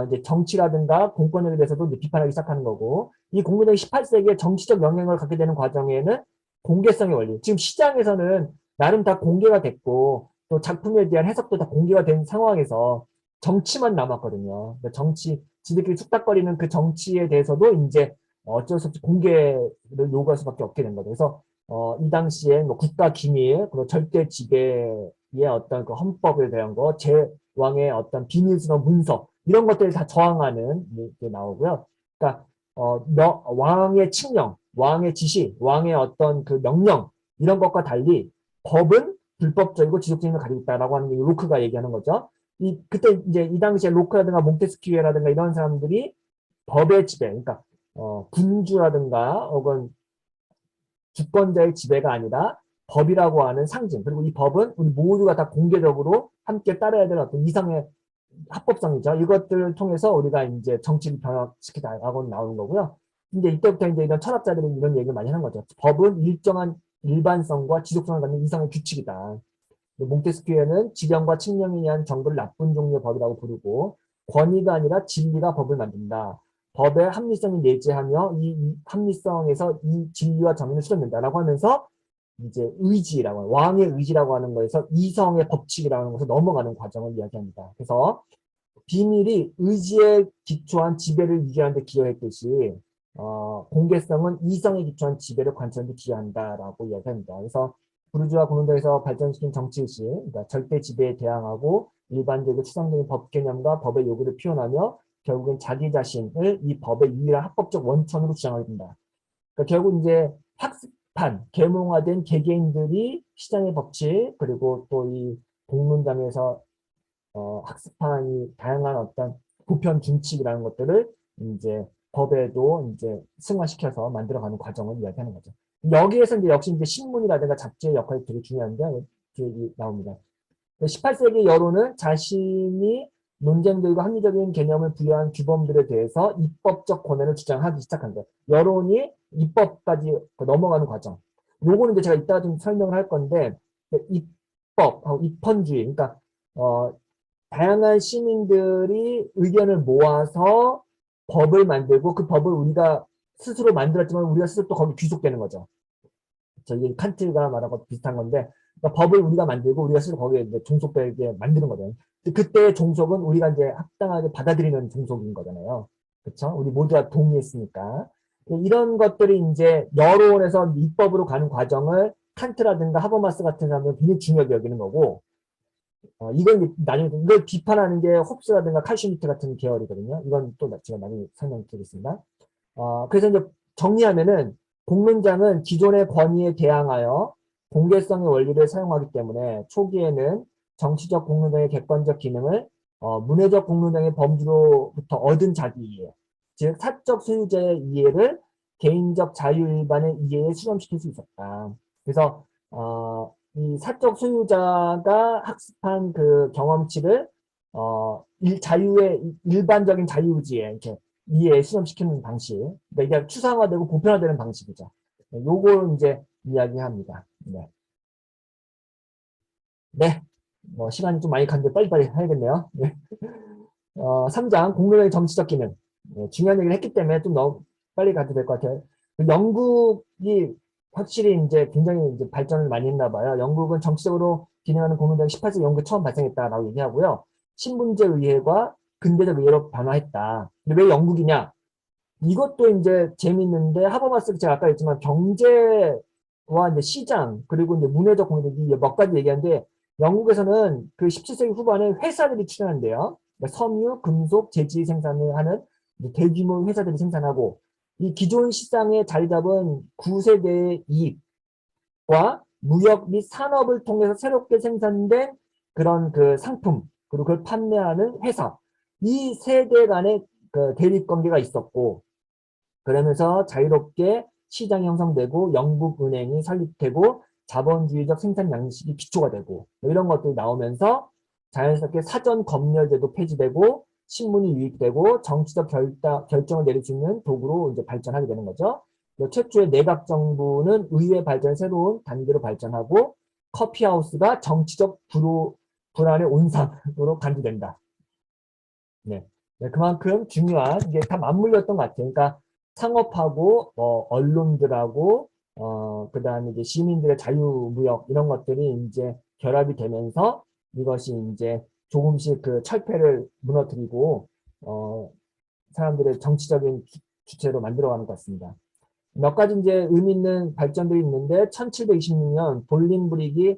이제 정치라든가 공권력에 대해서도 이제 비판하기 시작하는 거고 이 공론장이 18세기에 정치적 영향을 갖게 되는 과정에는 공개성의 원리. 지금 시장에서는 나름 다 공개가 됐고 또 작품에 대한 해석도 다 공개가 된 상황에서 정치만 남았거든요. 정치, 지들끼리 쑥닥거리는 그 정치에 대해서도 이제 어쩔 수 없이 공개를 요구할 수밖에 없게 된 거죠. 그래서 이 당시에 뭐 국가 기밀, 그리고 절대 지배의 어떤 그 헌법에 대한 거, 제왕의 어떤 비밀스러운 문서 이런 것들을 다 저항하는 게 나오고요. 그러니까 왕의 칙령, 왕의 지시, 왕의 어떤 그 명령 이런 것과 달리 법은 불법적이고 지속적인 걸 가지고 있다라고 하는 게 로크가 얘기하는 거죠. 그때 이제 이 당시에 로크라든가 몽테스키에라든가 이런 사람들이 법의 지배, 그러니까 군주라든가 혹은 주권자의 지배가 아니라 법이라고 하는 상징, 그리고 이 법은 우리 모두가 다 공개적으로 함께 따라야 되는 어떤 이상의 합법성이죠. 이것들을 통해서 우리가 이제 정치를 변화시키다라고 나오는 거고요. 이제 이때부터 이제 이런 철학자들이 이런 얘기를 많이 하는 거죠. 법은 일정한 일반성과 지속성을 갖는 이상의 규칙이다. 몽테스키에는 지령과 칙령에 의한 정도를 나쁜 종류의 법이라고 부르고, 권위가 아니라 진리가 법을 만든다. 법의 합리성이 내재하며 이 합리성에서 이 진리와 정의를 실현된다라고 하면서 이제 의지라고, 왕의 의지라고 하는 거에서 이성의 법칙이라고 하는 것을 넘어가는 과정을 이야기합니다. 그래서 비밀이 의지에 기초한 지배를 유지하는 데 기여했듯이 공개성은 이성에 기초한 지배를 관찰하는 데 기여한다라고 이야기합니다. 그래서 부르주아 공동체에서 발전시킨 정치의식, 그러니까 절대 지배에 대항하고 일반적이고 추상적인 법 개념과 법의 요구를 표현하며 결국엔 자기 자신을 이 법의 유일한 합법적 원천으로 주장하게 된다. 그러니까 결국 이제 학습한, 계몽화된 개개인들이 시장의 법칙, 그리고 또 이 공론장에서 학습한 다양한 어떤 보편 준칙이라는 것들을 이제 법에도 이제 승화시켜서 만들어가는 과정을 이야기하는 거죠. 여기에서 이제 역시 이제 신문이라든가 잡지의 역할이 되게 중요한데 뒤에 나옵니다. 18세기 여론은 자신이 논쟁들과 합리적인 개념을 부여한 규범들에 대해서 입법적 권한을 주장하기 시작한 거예요. 여론이 입법까지 넘어가는 과정. 요거는 이제 제가 이따가 좀 설명을 할 건데 입법, 입헌주의, 그러니까 다양한 시민들이 의견을 모아서 법을 만들고 그 법을 우리가 스스로 만들었지만 우리가 스스로 또 거기 귀속되는 거죠. 저희 칸트가 말한 것도 비슷한 건데, 그러니까 법을 우리가 만들고 우리가 스스로 거기에 이제 종속되게 만드는 거죠. 그때 종속은 우리가 이제 합당하게 받아들이는 종속인 거잖아요. 그렇죠? 우리 모두가 동의했으니까. 이런 것들이 이제 여론에서 입법으로 가는 과정을 칸트라든가 하버마스 같은 사람들은 굉장히 중요하게 여기는 거고, 이건 나중에 이걸 비판하는 게 홉스라든가 칼슘미트 같은 계열이거든요. 이건 또 제가 나중에 설명드리겠습니다. 그래서 이제 정리하면은 공론장은 기존의 권위에 대항하여 공개성의 원리를 사용하기 때문에 초기에는 정치적 공론장의 객관적 기능을 문해적 공론장의 범주로부터 얻은 자기 이해, 즉 사적 소유자의 이해를 개인적 자유 일반의 이해에 수렴시킬 수 있었다. 그래서 이 사적 소유자가 학습한 그 경험치를 자유의 일반적인 자유의지에 이렇게 이해에 수렴시키는 방식, 그러니까 이게 추상화되고 보편화되는 방식이죠. 요걸 이제 이야기합니다. 네. 네. 시간이 좀 많이 갔는데 빨리빨리 해야겠네요. 네. 3장 공론의 정치적 기능. 중요한 얘기를 했기 때문에 좀 너무 빨리 가도 될 것 같아요. 영국이 확실히 이제 굉장히 이제 발전을 많이 했나 봐요. 영국은 정치적으로 기능하는 공론장이 18세기 영국에 처음 발생했다라고 얘기하고요. 신분제 의회가 근대적 의회로 변화했다. 근데 왜 영국이냐? 이것도 이제 재밌는데 하버마스 제가 아까 했지만 경제와 이제 시장 그리고 이제 문화적 공동 몇 가지 얘기하는데 영국에서는 그 17세기 후반에 회사들이 출현한대요. 그러니까 섬유, 금속, 재지 생산을 하는 대규모 회사들이 생산하고 이 기존 시장에 자리 잡은 9세대의 이익과 무역 및 산업을 통해서 새롭게 생산된 그런 그 상품 그리고 그걸 판매하는 회사 이 세대 간의 그 대립관계가 있었고 그러면서 자유롭게 시장이 형성되고 영국은행이 설립되고 자본주의적 생산 양식이 기초가 되고 뭐 이런 것들이 나오면서 자연스럽게 사전 검열제도 폐지되고 신문이 유입되고 정치적 결정을 내릴 수 있는 도구로 이제 발전하게 되는 거죠. 최초의 내각 정부는 의회 발전 새로운 단계로 발전하고 커피하우스가 정치적 불안의 온상으로 간주된다. 네. 네, 그만큼 중요한 이게 다 맞물렸던 것 같아요. 그러니까 상업하고 언론들하고 그다음에 이제 시민들의 자유무역 이런 것들이 이제 결합이 되면서 이것이 이제 조금씩 그 철폐를 무너뜨리고 사람들의 정치적인 주체로 만들어가는 것 같습니다. 몇 가지 이제 의미 있는 발전들이 있는데 1726년 볼린브릭이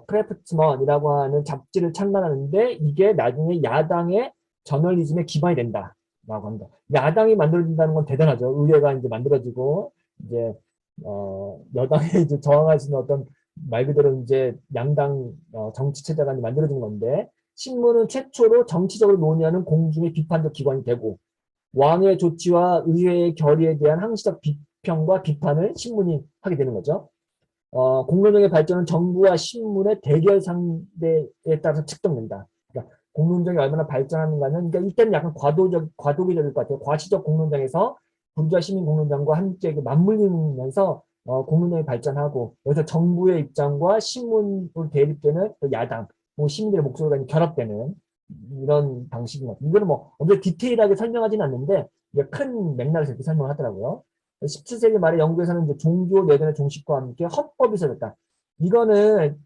크래프트먼이라고 하는 잡지를 창간하는데 이게 나중에 야당의 저널리즘의 기반이 된다라고 합니다. 야당이 만들어진다는 건 대단하죠. 의회가 이제 만들어지고 이제 여당에 이제 저항할 수 있는 어떤 말 그대로 이제 양당 정치 체제가 만들어진 건데 신문은 최초로 정치적으로 논의하는 공중의 비판적 기관이 되고 왕의 조치와 의회의 결의에 대한 항시적 비평과 비판을 신문이 하게 되는 거죠. 공론정의 발전은 정부와 신문의 대결 상대에 따라서 측정된다. 그러니까 공론정이 얼마나 발전하는가는 그러니까 이때는 약간 과도기적일 것 같아요. 과시적 공론장에서 부르주아 시민 공론장과 함께 맞물리면서 공론정이 발전하고 여기서 정부의 입장과 신문으로 대립되는 야당, 시민들의 목소리가 결합되는 이런 방식인 것 같아요. 이거는 뭐 엄청 디테일하게 설명하지는 않는데 큰 맥락에서 이렇게 설명하더라고요. 17세기 말에 영국에서는 이제 종교 내전의 종식과 함께 헌법이 세졌다. 이거는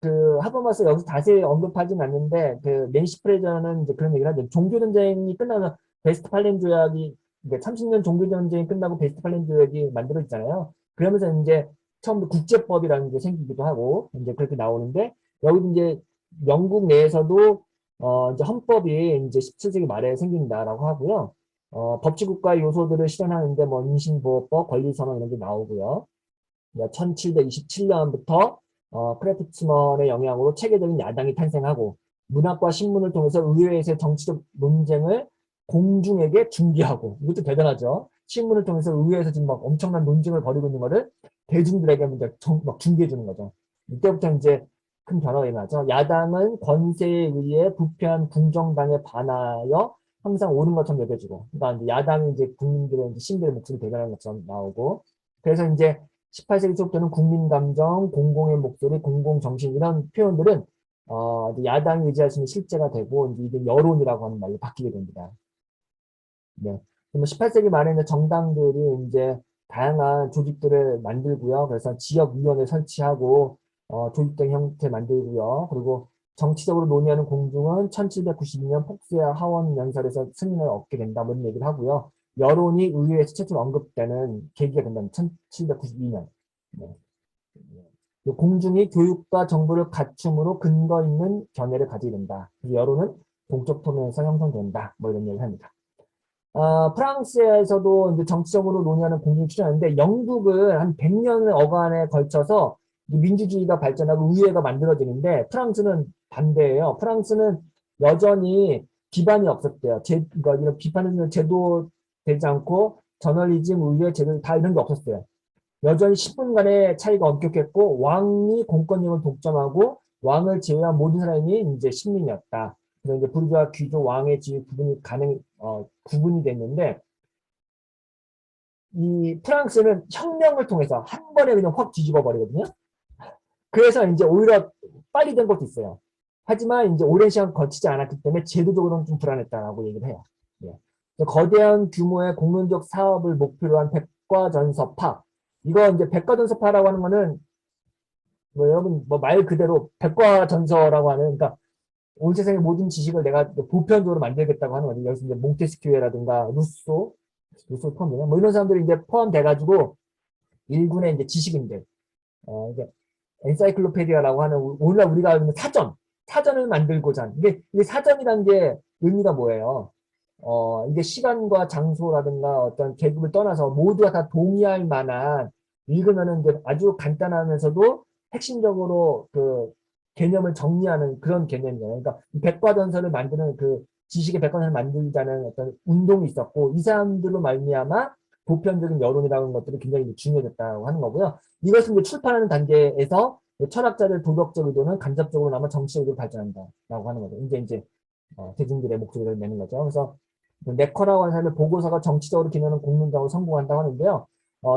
그 하버마스 여기서 자세히 언급하진 않는데 그 낸시 프레저는 이제 그런 얘기를 하죠. 종교 전쟁이 끝나서 베스트팔렌 조약이 30년 종교 전쟁이 끝나고 베스트팔렌 조약이 만들어지잖아요. 그러면서 이제 처음부터 국제법이라는 게 생기기도 하고 이제 그렇게 나오는데 여기 이제 영국 내에서도 이제 헌법이 이제 17세기 말에 생긴다라고 하고요. 법치국가 요소들을 실현하는데 뭐 인신보호법, 권리선언 이런 게 나오고요. 1727년부터 크래프트먼의 영향으로 체계적인 야당이 탄생하고 문학과 신문을 통해서 의회에서의 정치적 논쟁을 공중에게 중계하고 이것도 대단하죠. 신문을 통해서 의회에서 지금 막 엄청난 논쟁을 벌이고 있는 거를 대중들에게 막 중계해 주는 거죠. 이때부터 이제 큰 변화가 일어나죠. 야당은 권세에 의해 부패한 궁정당에 반하여 항상 옳은 것처럼 여겨지고, 그러니까 이제 야당이 이제 국민들의 이제 시민들의 목소리 대변하는 것처럼 나오고, 그래서 이제 18세기 초부터는 국민감정, 공공의 목소리, 공공정신 이런 표현들은 야당이 의지할 수 있는 실제가 되고 이제 이게 여론이라고 하는 말로 바뀌게 됩니다. 네. 18세기 말에는 정당들이 이제 다양한 조직들을 만들고요. 그래서 지역위원회 설치하고 조직적 형태 만들고요. 그리고 정치적으로 논의하는 공중은 1792년 폭스와 하원 연설에서 승인을 얻게 된다. 뭐 이런 얘기를 하고요. 여론이 의회에서 최초로 언급되는 계기가 된다면 1792년. 네. 공중이 교육과 정보를 갖춤으로 근거 있는 견해를 가지게 된다. 여론은 공적 토론에서 형성된다. 뭐 이런 얘기를 합니다. 프랑스에서도 이제 정치적으로 논의하는 공중이 출현하는데 영국은 한 100년의 어간에 걸쳐서 민주주의가 발전하고 의회가 만들어지는데 프랑스는 반대예요. 프랑스는 여전히 기반이 없었대요. 그러니까 이런 비판은 제도 되지 않고 저널리즘, 의회, 제도 다 이런 게 없었어요. 여전히 10분 간의 차이가 엄격했고 왕이 공권력을 독점하고 왕을 제외한 모든 사람이 이제 시민이었다. 그래서 이제 부르주아 귀족 왕의 지위 구분이 됐는데 이 프랑스는 혁명을 통해서 한 번에 그냥 확 뒤집어 버리거든요. 그래서 이제 오히려 빨리 된 것도 있어요. 하지만 이제 오랜 시간 거치지 않았기 때문에 제도적으로는 좀 불안했다라고 얘기를 해요. 예. 거대한 규모의 공론적 사업을 목표로 한 백과전서파. 이거 이제 백과전서파라고 하는 거는 뭐 여러분 뭐 말 그대로 백과전서라고 하는 그러니까 온 세상의 모든 지식을 내가 보편적으로 만들겠다고 하는 거죠. 여기서 이제 몽테스키에라든가 루소 포함되나 뭐 이런 사람들이 이제 포함돼가지고 일군의 이제 지식인들, 이제 엔사이클로페디아라고 하는 오늘날 우리가 알고 있는 사전을 만들고자 하는 이게 사전이라는 게 의미가 뭐예요? 이게 시간과 장소라든가 어떤 계급을 떠나서 모두가 다 동의할 만한 읽으면은 이제 아주 간단하면서도 핵심적으로 그 개념을 정리하는 그런 개념이잖아요. 그러니까 백과전서를 만드는 그 지식의 백과전서를 만들자는 어떤 운동이 있었고 이 사람들로 말미암아 보편적인 여론이라는 것들이 굉장히 중요해졌다고 하는 거고요. 이것은 이제 출판하는 단계에서 철학자들 도덕적 의도는 간접적으로나마 정치적으로 발전한다라고 하는 거죠. 이제 대중들의 목소리를 내는 거죠. 그래서 네커라고 하는 사람의 보고서가 정치적으로 기능하는 공론장으로 성공한다고 하는데요.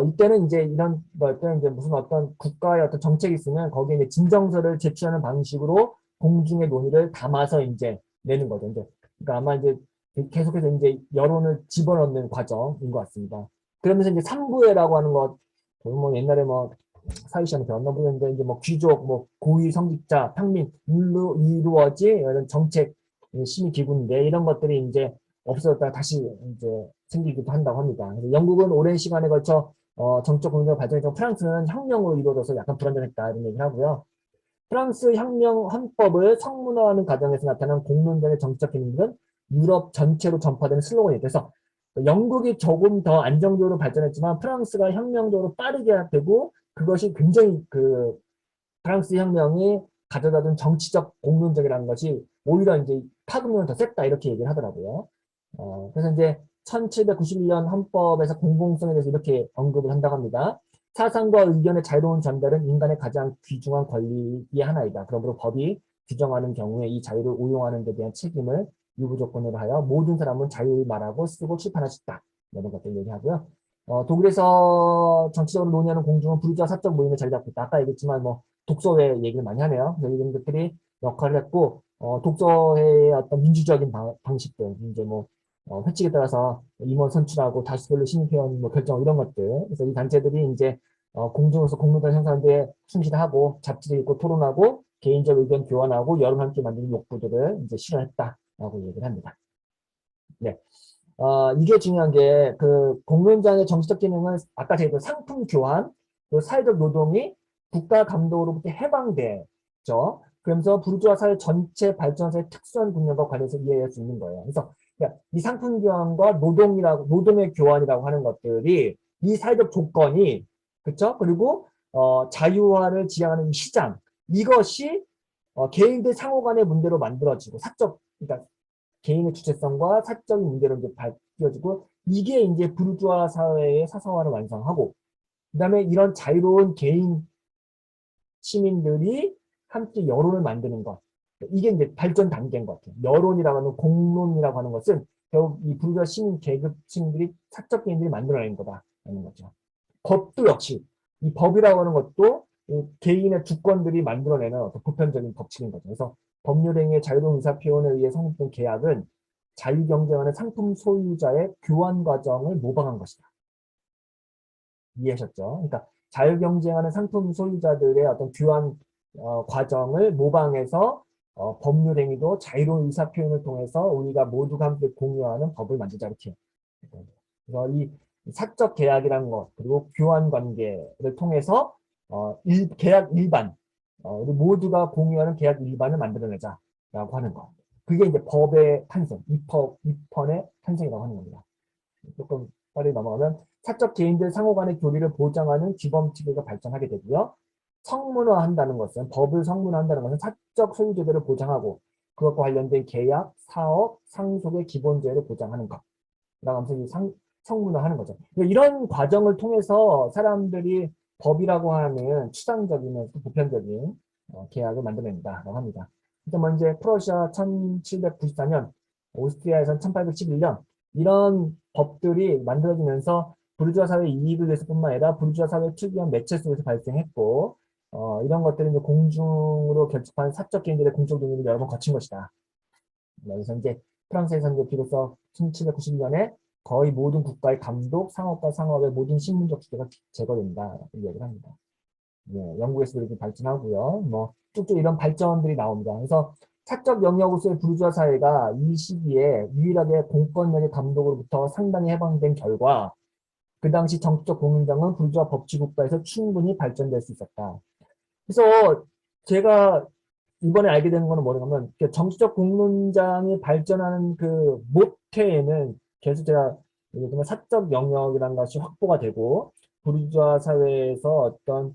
이때는 이제 이런 때는 이제 무슨 어떤 국가의 어떤 정책이 있으면 거기에 이제 진정서를 제출하는 방식으로 공중의 논의를 담아서 이제 내는 거죠. 이제 그러니까 아마 이제 계속해서 이제 여론을 집어넣는 과정인 것 같습니다. 그러면서 이제 삼부회라고 하는 것, 뭐 옛날에 뭐 사회시험에 배웠나 모르겠는데 이제 뭐 귀족, 뭐 고위 성직자, 평민 이루어지 이런 정책 심의 기구인데 이런 것들이 이제 없어졌다가 다시 이제 생기기도 한다고 합니다. 그래서 영국은 오랜 시간에 걸쳐 정적 공동체가 발전했고 프랑스는 혁명으로 이루어져서 약간 불안정했다 이런 얘기를 하고요. 프랑스 혁명 헌법을 성문화하는 과정에서 나타난 공론전의 정치적 기능들은 유럽 전체로 전파되는 슬로건이 돼서 영국이 조금 더 안정적으로 발전했지만 프랑스가 혁명적으로 빠르게 되고 그것이 굉장히 그 프랑스 혁명이 가져다준 정치적 공론적이라는 것이 오히려 이제 파급력은 더 셌다 이렇게 얘기를 하더라고요. 그래서 이제 1791년 헌법에서 공공성에 대해서 이렇게 언급을 한다고 합니다. 사상과 의견의 자유로운 전달은 인간의 가장 귀중한 권리의 하나이다. 그러므로 법이 규정하는 경우에 이 자유를 운용하는 데 대한 책임을 유부조건으로 하여 모든 사람은 자유를 말하고 쓰고 출판할 수 있다. 이런 것들 얘기하고요. 독일에서 정치적으로 논의하는 공중은 부르주아 사적 모임을 자리 잡고 있다. 아까 얘기했지만 뭐 독서회 얘기를 많이 하네요. 이런 것들이 역할을 했고 독서회의 어떤 민주적인 방식들 이제 뭐 회칙에 따라서 임원 선출하고 다수결로 신입회원 뭐 결정 이런 것들. 그래서 이 단체들이 이제 공중으로서 공론장 형성하는 데 충실하고 잡지를 읽고 토론하고 개인적 의견 교환하고 여론 함께 만드는 욕구들을 이제 실현했다라고 얘기를 합니다. 네. 이게 중요한 게 그 공론장의 정치적 기능은 아까 제가 상품 교환, 그 사회적 노동이 국가 감독으로부터 해방되죠. 그러면서 부르주아 사회 전체 발전사의 특수한 국면과 관련해서 이해할 수 있는 거예요. 그래서 이 상품 교환과 노동의 교환이라고 하는 것들이 이 사회적 조건이 그렇죠? 그리고 자유화를 지향하는 시장 이것이 개인들 상호 간의 문제로 만들어지고 사적 그러니까 개인의 주체성과 사적인 문제로 이제 바뀌어지고 이게 이제 부르주아 사회의 사상화를 완성하고 그다음에 이런 자유로운 개인 시민들이 함께 여론을 만드는 것 이게 이제 발전 단계인 것 같아요. 여론이라고 하는 공론이라고 하는 것은 결국 이 부르주아 시민 계급층들이 사적 개인들이 만들어낸 거다라는 거죠. 법도 역시 이 법이라고 하는 것도 개인의 주권들이 만들어내는 어떤 보편적인 법칙인 거죠. 그래서 법률행위의 자유로운 의사표현에 의해 성립된 계약은 자유경쟁하는 상품 소유자의 교환 과정을 모방한 것이다. 이해하셨죠? 그러니까 자유경쟁하는 상품 소유자들의 어떤 교환 과정을 모방해서 법률행위도 자유로운 의사표현을 통해서 우리가 모두가 함께 공유하는 법을 만들자 이렇게. 그래서 이 사적 계약이라는 것 그리고 교환 관계를 통해서 계약 일반 우리 모두가 공유하는 계약 일반을 만들어내자라고 하는 것. 그게 이제 법의 탄생, 입헌의 탄생이라고 하는 겁니다. 조금 빨리 넘어가면 사적 개인들 상호 간의 교리를 보장하는 규범체계가 발전하게 되고요. 성문화한다는 것은 법을 성문화한다는 것은 사적 소유제도를 보장하고 그것과 관련된 계약, 사업, 상속의 기본제를 보장하는 것. 그러면서 성문화하는 거죠. 이런 과정을 통해서 사람들이 법이라고 하는 추상적이면서 보편적인 계약을 만들어낸다라고 합니다. 그래서 먼저 프러시아 1794년, 오스트리아에서는 1811년 이런 법들이 만들어지면서 부르주아 사회의 이익을 위해서뿐만 아니라 부르주아 사회 특유한 매체 속에서 발생했고 이런 것들은 이제 공중으로 결집한 사적 개인들의 공적 동의를 여러 번 거친 것이다. 그래서 이제 프랑스에서 이제 비로소 1791년에 거의 모든 국가의 감독, 상업과 상업의 모든 신문적 주체가 제거된다. 이렇게 얘기를 합니다. 네, 영국에서도 이렇게 발전하고요. 뭐 쭉쭉 이런 발전들이 나옵니다. 그래서 사적 영역으로서의 부르주아 사회가 이 시기에 유일하게 공권력의 감독으로부터 상당히 해방된 결과 그 당시 정치적 공론장은 부르주아 법치국가에서 충분히 발전될 수 있었다. 그래서 제가 이번에 알게 되는 거는 뭐냐면 정치적 공론장이 발전하는 그 모태에는 계속 제가 사적 영역이라는 것이 확보가 되고 부르주아 사회에서 어떤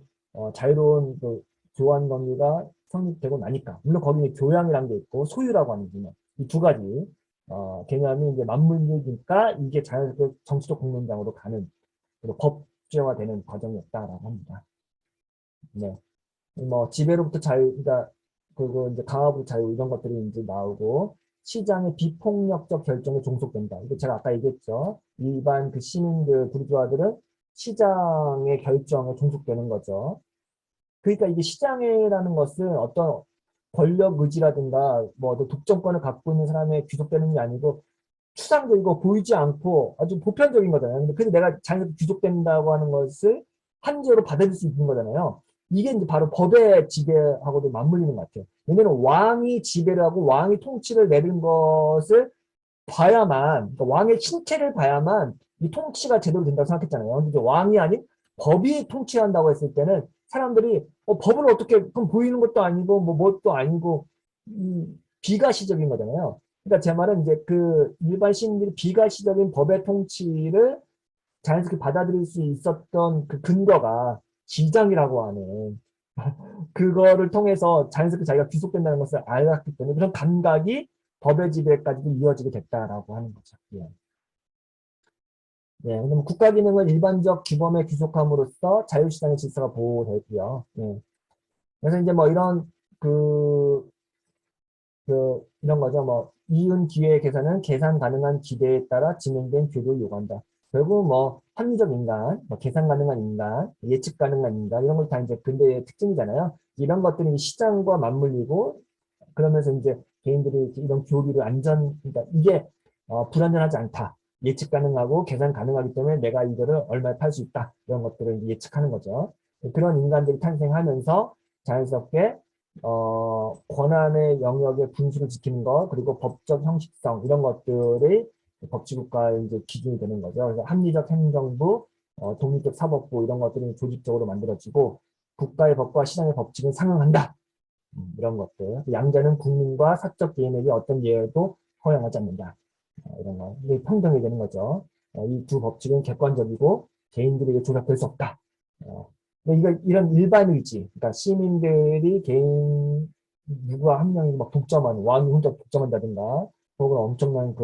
자유로운 그 교환 권리가 성립되고 나니까 물론 거기에 교양이라는 게 있고 소유라고 하는 개념 이 두 가지 개념이 이제 맞물리니까 이게 자연스럽게 정치적 공론장으로 가는 그리고 법제화되는 과정이었다라고 합니다. 네. 뭐 지배로부터 자유, 그러니까 그리고 이제 강압으로 자유 이런 것들이 이제 나오고 시장의 비폭력적 결정에 종속된다. 이거 제가 아까 얘기했죠. 일반 그 시민들 부르주아들은 시장의 결정에 종속되는 거죠. 그러니까 이게 시장이라는 것은 어떤 권력 의지라든가 뭐 독점권을 갖고 있는 사람에 귀속되는 게 아니고 추상적이고 보이지 않고 아주 보편적인 거잖아요. 근데 그래서 내가 자연스럽게 귀속된다고 하는 것을 한계로 받아들일 수 있는 거잖아요. 이게 이제 바로 법의 지배하고도 맞물리는 것 같아요. 왜냐면 왕이 지배를 하고 왕이 통치를 내린 것을 봐야만, 그러니까 왕의 신체를 봐야만 이 통치가 제대로 된다고 생각했잖아요. 근데 이제 왕이 아닌 법이 통치한다고 했을 때는 사람들이 법을 어떻게 그럼 보이는 것도 아니고 뭐 뭣도 아니고 비가시적인 거잖아요. 그러니까 제 말은 이제 그 일반 시민들이 비가시적인 법의 통치를 자연스럽게 받아들일 수 있었던 그 근거가 지장이라고 하는 그거를 통해서 자연스럽게 자기가 귀속된다는 것을 알았기 때문에 그런 감각이 법의 지배까지도 이어지게 됐다라고 하는 거죠. 예. 예, 그러면 국가 기능은 일반적 규범에 귀속함으로써 자유시장의 질서가 보호되고요. 예. 그래서 이제 뭐 이런 그, 이런 거죠. 뭐 이윤 기회 계산은 계산 가능한 기대에 따라 진행된 교류를 요구한다. 결국 뭐 합리적 인간, 뭐 계산 가능한 인간, 예측 가능한 인간 이런 걸 다 이제 근대의 특징이잖아요. 이런 것들이 시장과 맞물리고 그러면서 이제 개인들이 이런 교류를 그러니까 이게 불안전하지 않다. 예측 가능하고 계산 가능하기 때문에 내가 이거를 얼마에 팔 수 있다. 이런 것들을 예측하는 거죠. 그런 인간들이 탄생하면서 자연스럽게 권한의 영역의 분수를 지키는 것, 그리고 법적 형식성 이런 것들이 법치국가의 이제 기준이 되는 거죠. 그래서 합리적 행정부, 독립적 사법부 이런 것들이 조직적으로 만들어지고 국가의 법과 시장의 법칙은 상응한다. 이런 것들. 양자는 국민과 사적 개인에게 어떤 예외도 허용하지 않는다. 이런 거. 이게 평등이 되는 거죠. 이 두 법칙은 객관적이고 개인들에게 조작될 수 없다. 근데 이런 일반 의지, 그러니까 시민들이 개인 누구와 한 명이 막 독점하는, 왕이 혼자 독점한다든가, 혹은 엄청난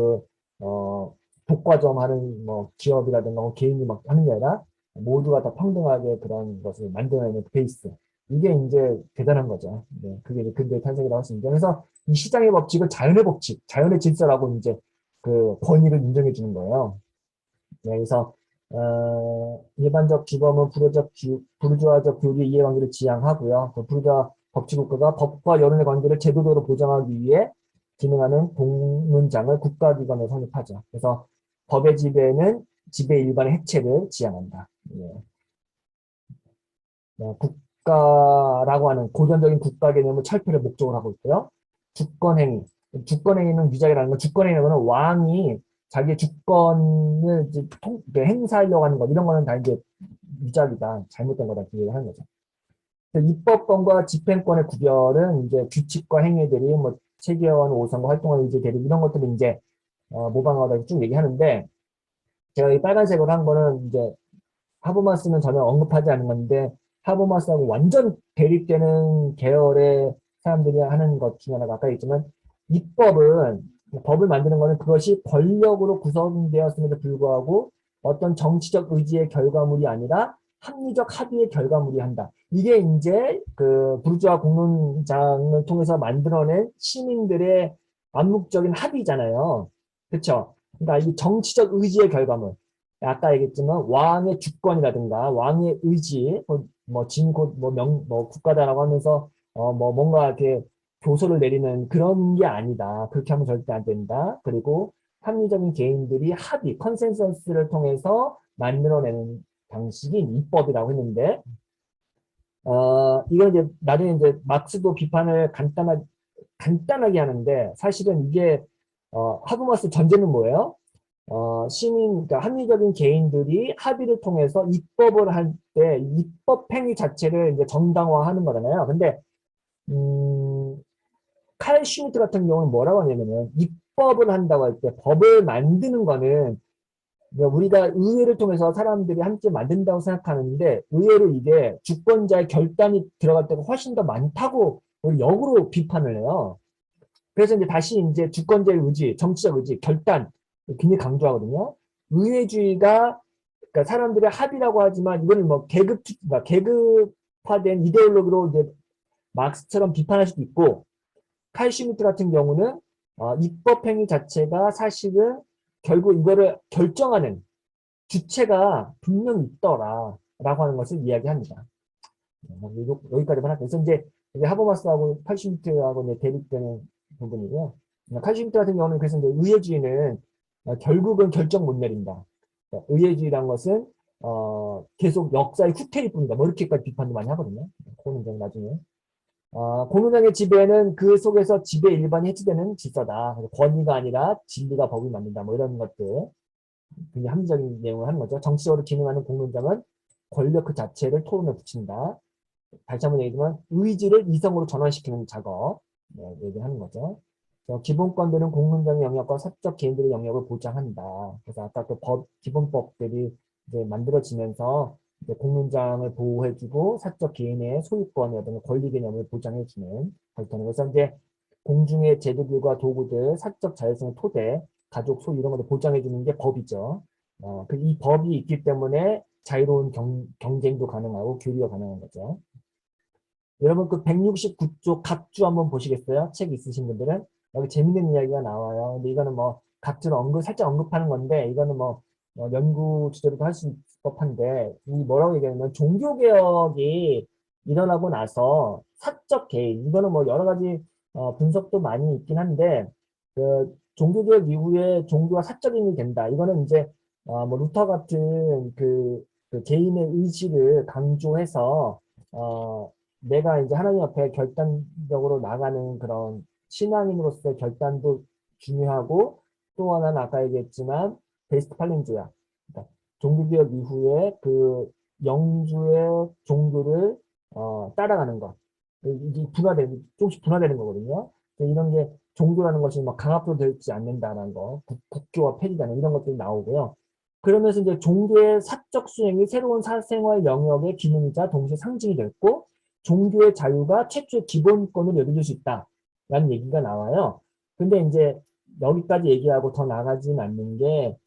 독과점 하는 뭐 기업이라든가 개인이 막 하는 게 아니라 모두가 다 평등하게 그런 것을 만들어내는 베이스. 이게 이제 대단한 거죠. 네, 그게 이제 근대의 탄생이라고 할 수 있는데. 그래서 이 시장의 법칙을 자연의 법칙, 자연의 질서라고 이제 그 권위를 인정해 주는 거예요. 네, 그래서 일반적 규범은 부르주아적 교류의 이해관계를 지향하고요. 그 부르주아 법치국가가 법과 여론의 관계를 제도적으로 보장하기 위해 기능하는 공문장을 국가기관에 성립하죠. 그래서 법의 지배 일반의 해체를 지향한다. 예. 국가라고 하는 고전적인 국가 개념을 철폐를 목적으로 하고 있고요. 주권행위. 주권행위는 위작이라는 건 주권행위는 왕이 자기의 주권을 이제 행사하려고 하는 것 이런 거는 다 이제 위작이다. 잘못된 거다. 그 얘기를 하는 거죠. 입법권과 집행권의 구별은 이제 규칙과 행위들이 뭐 체계화하는 오선과 활동하는 의제 대립 이런 것들을 이제 모방하다 쭉 얘기하는데 제가 이 빨간색으로 한 거는 이제 하버마스는 전혀 언급하지 않은 건데 하버마스하고 완전 대립되는 계열의 사람들이 하는 것 중에 하나가 아까 했지만 입법은 법을 만드는 것은 그것이 권력으로 구성되었음에도 불구하고 어떤 정치적 의지의 결과물이 아니라 합리적 합의의 결과물이 한다. 이게 이제 그 부르주아 공론장을 통해서 만들어낸 시민들의 암묵적인 합의잖아요. 그렇죠? 그러니까 이 정치적 의지의 결과물. 아까 얘기했지만 왕의 주권이라든가 왕의 의지, 뭐 진곧 뭐 국가다라고 하면서 뭐 뭔가 이렇게 교서를 내리는 그런 게 아니다. 그렇게 하면 절대 안 된다. 그리고 합리적인 개인들이 합의, 컨센서스를 통해서 만들어내는 방식이 입법이라고 했는데 이건 이제 나중에 이제 막스도 비판을 간단하게 하는데 사실은 이게 하버마스 전제는 뭐예요? 그러니까 합리적인 개인들이 합의를 통해서 입법을 할 때 입법 행위 자체를 이제 정당화하는 거잖아요. 근데 칼 슈미트 같은 경우는 뭐라고 하냐면은 입법을 한다고 할 때 법을 만드는 거는 우리가 의회를 통해서 사람들이 함께 만든다고 생각하는데 의외로 이게 주권자의 결단이 들어갈 때가 훨씬 더 많다고 역으로 비판을 해요. 그래서 이제 다시 이제 주권자의 의지, 정치적 의지, 결단 굉장히 강조하거든요. 의회주의가 그러니까 사람들의 합의라고 하지만 이거는 뭐 그러니까 계급화된 이데올로기로 이제 막스처럼 비판할 수도 있고 칼 슈미트 같은 경우는 입법 행위 자체가 사실은 결국 이거를 결정하는 주체가 분명히 있더라라고 하는 것을 이야기합니다. 여기까지만 할게요. 그래서 이제 하버마스하고 칼 슈미트하고 대립되는 부분이고요. 칼 슈미트 같은 경우는 그래서 이제 의회주의는 결국은 결정 못 내린다. 의회주의란 것은 계속 역사의 후퇴일 뿐이다. 뭐 이렇게까지 비판도 많이 하거든요. 그거는 좀 나중에 공론장의 지배는 그 속에서 지배 일반이 해치되는 질서다. 그래서 권위가 아니라 진리가 법을 만든다. 뭐 이런 것들. 굉장히 합리적인 내용을 하는 거죠. 정치적으로 기능하는 공론장은 권력 그 자체를 토론에 붙인다. 다시 한번 얘기하지만 의지를 이성으로 전환시키는 작업. 네, 얘기하는 거죠. 기본권들은 공론장의 영역과 사적 개인들의 영역을 보장한다. 그래서 아까 그 기본법들이 이제 만들어지면서 이제 공론장을 보호해주고 사적 개인의 소유권의 어떤 권리 개념을 보장해주는 것이라는 그래서 이제 공중의 제도들과 도구들, 사적 자율성의 토대, 가족, 소유 이런 것을 보장해주는 게 법이죠. 이 법이 있기 때문에 자유로운 경쟁도 가능하고 교류가 가능한 거죠. 여러분 그 169쪽 각주 한번 보시겠어요? 책 있으신 분들은 여기 재밌는 이야기가 나와요. 근데 이거는 뭐 각주를 살짝 언급하는 건데 이거는 뭐 연구 주제로도 할 수 있을 법한데 이 뭐라고 얘기하냐면 종교개혁이 일어나고 나서 사적 개인 이거는 뭐 여러 가지 분석도 많이 있긴 한데 그 종교개혁 이후에 종교가 사적인이 된다. 이거는 이제 뭐 루터 같은 그 개인의 의지를 강조해서 내가 이제 하나님 앞에 결단적으로 나가는 그런 신앙인으로서의 결단도 중요하고 또 하나는 아까 얘기했지만 베스트 팔렌주야. 그러니까 종교개혁 이후에 그 영주의 종교를 따라가는 것. 이게 조금씩 분화되는 거거든요. 이런 게 종교라는 것이 막 강압되지 않는다는 거, 국교와 폐지라는 이런 것들이 나오고요. 그러면서 이제 종교의 사적 수행이 새로운 사생활 영역의 기능이자 동시에 상징이 됐고 종교의 자유가 최초의 기본권을 여겨줄 수 있다라는 얘기가 나와요. 근데 이제 여기까지 얘기하고 더 나가진 않는 게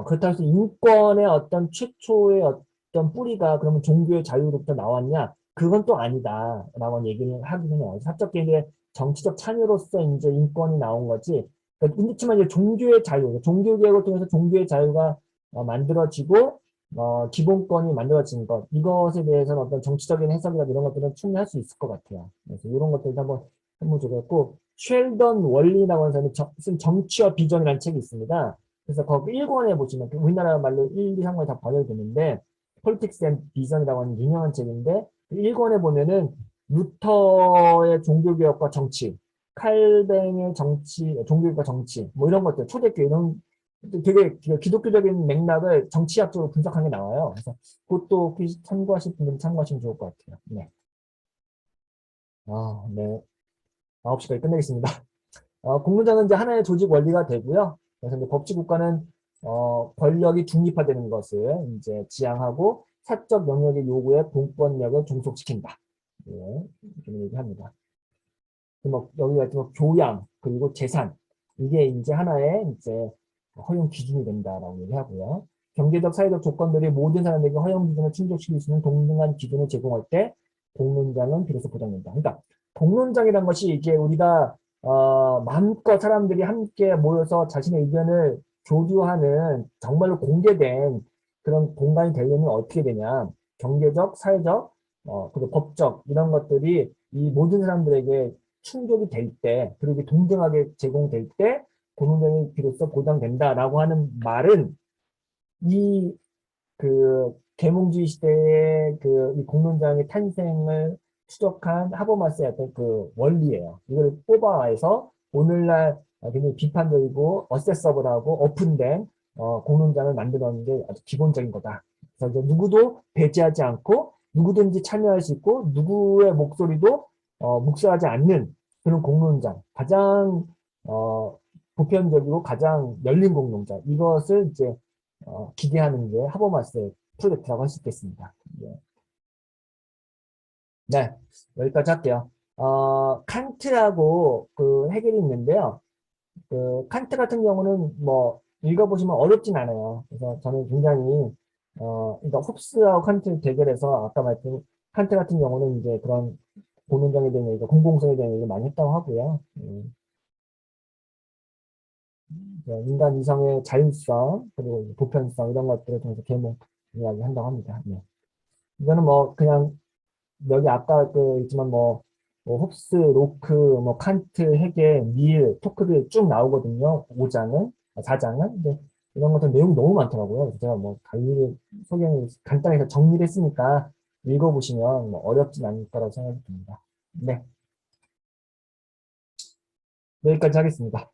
그렇다고 해서 인권의 어떤 최초의 어떤 뿌리가 그러면 종교의 자유로부터 나왔냐? 그건 또 아니다라고 얘기를 하기는 해요. 사적 개인의 정치적 참여로서 이제 인권이 나온 거지. 그렇지만 이제 종교의 자유, 종교 개혁을 통해서 종교의 자유가 만들어지고 기본권이 만들어진 것 이것에 대해서는 어떤 정치적인 해석이나 이런 것들은 충분히 할 수 있을 것 같아요. 그래서 이런 것들도 한번 주겠고 쉘던 월리라고 하는 사람이 쓴 정치와 비전이라는 책이 있습니다. 그래서 거기 1권에 보시면 우리나라 말로 1, 2, 3권이 다 번역이 되는데 Politics and Vision이라고 하는 유명한 책인데 1권에 보면은 루터의 종교개혁과 정치, 칼뱅의 정치, 종교개혁과 정치 뭐 이런 것들 초대교회 이런 되게 기독교적인 맥락을 정치학적으로 분석한 게 나와요. 그래서 그것도 혹시 참고하실 분들은 참고하시면 좋을 것 같아요. 네. 네. 9시까지 끝내겠습니다. 공론장은 이제 하나의 조직 원리가 되고요. 그래서 이제 법치국가는 권력이 중립화되는 것을 이제 지향하고 사적 영역의 요구에 공권력을 종속시킨다. 예, 이렇게 얘기합니다. 뭐 여기가 뭐 교양 그리고 재산 이게 이제 하나의 이제 허용 기준이 된다라고 얘기하고요. 경제적 사회적 조건들이 모든 사람에게 허용 기준을 충족시킬 수 있는 동등한 기준을 제공할 때 공론장은 비로소 보장된다. 그러니까 공론장이라는 것이 이게 우리가 마음껏 사람들이 함께 모여서 자신의 의견을 교류하는 정말로 공개된 그런 공간이 되려면 어떻게 되냐? 경제적, 사회적, 그리고 법적 이런 것들이 이 모든 사람들에게 충족이 될 때, 그리고 동등하게 제공될 때, 공론장이 비로소 보장된다라고 하는 말은 이 그 계몽주의 시대의 이 공론장의 탄생을 추적한 하버마스의 어떤 그 원리예요. 이걸 뽑아와서 오늘날 굉장히 비판적이고 어세서블하고 오픈된 공론장을 만들어내는 게 아주 기본적인 거다. 그래서 이제 누구도 배제하지 않고 누구든지 참여할 수 있고 누구의 목소리도 묵살하지 않는 그런 공론장. 가장 보편적이고 가장 열린 공론장. 이것을 이제 기대하는 게 하버마스의 프로젝트라고 할 수 있겠습니다. 네. 네, 여기까지 할게요. 칸트라고 그 해결이 있는데요. 그 칸트 같은 경우는 뭐 읽어보시면 어렵진 않아요. 그래서 저는 굉장히 그러니까 홉스하고 칸트 대결해서 아까 말했던 칸트 같은 경우는 이제 그런 공론장에 대한 얘기, 공공성에 대한 얘기를 많이 했다고 하고요. 인간 이성의 자율성 그리고 보편성 이런 것들을 통해서 계몽 이야기 한다고 합니다. 네. 이거는 뭐 그냥 여기 아까 그 있지만 뭐 홉스, 로크, 뭐 칸트, 헤겔, 밀, 토크빌 쭉 나오거든요. 5장은, 4장은. 근데 이런 것들 내용이 너무 많더라고요. 그래서 제가 뭐 간단히 소개를 간단히 정리를 했으니까 읽어보시면 뭐 어렵진 않을 거라고 생각이 듭니다. 네. 여기까지 하겠습니다.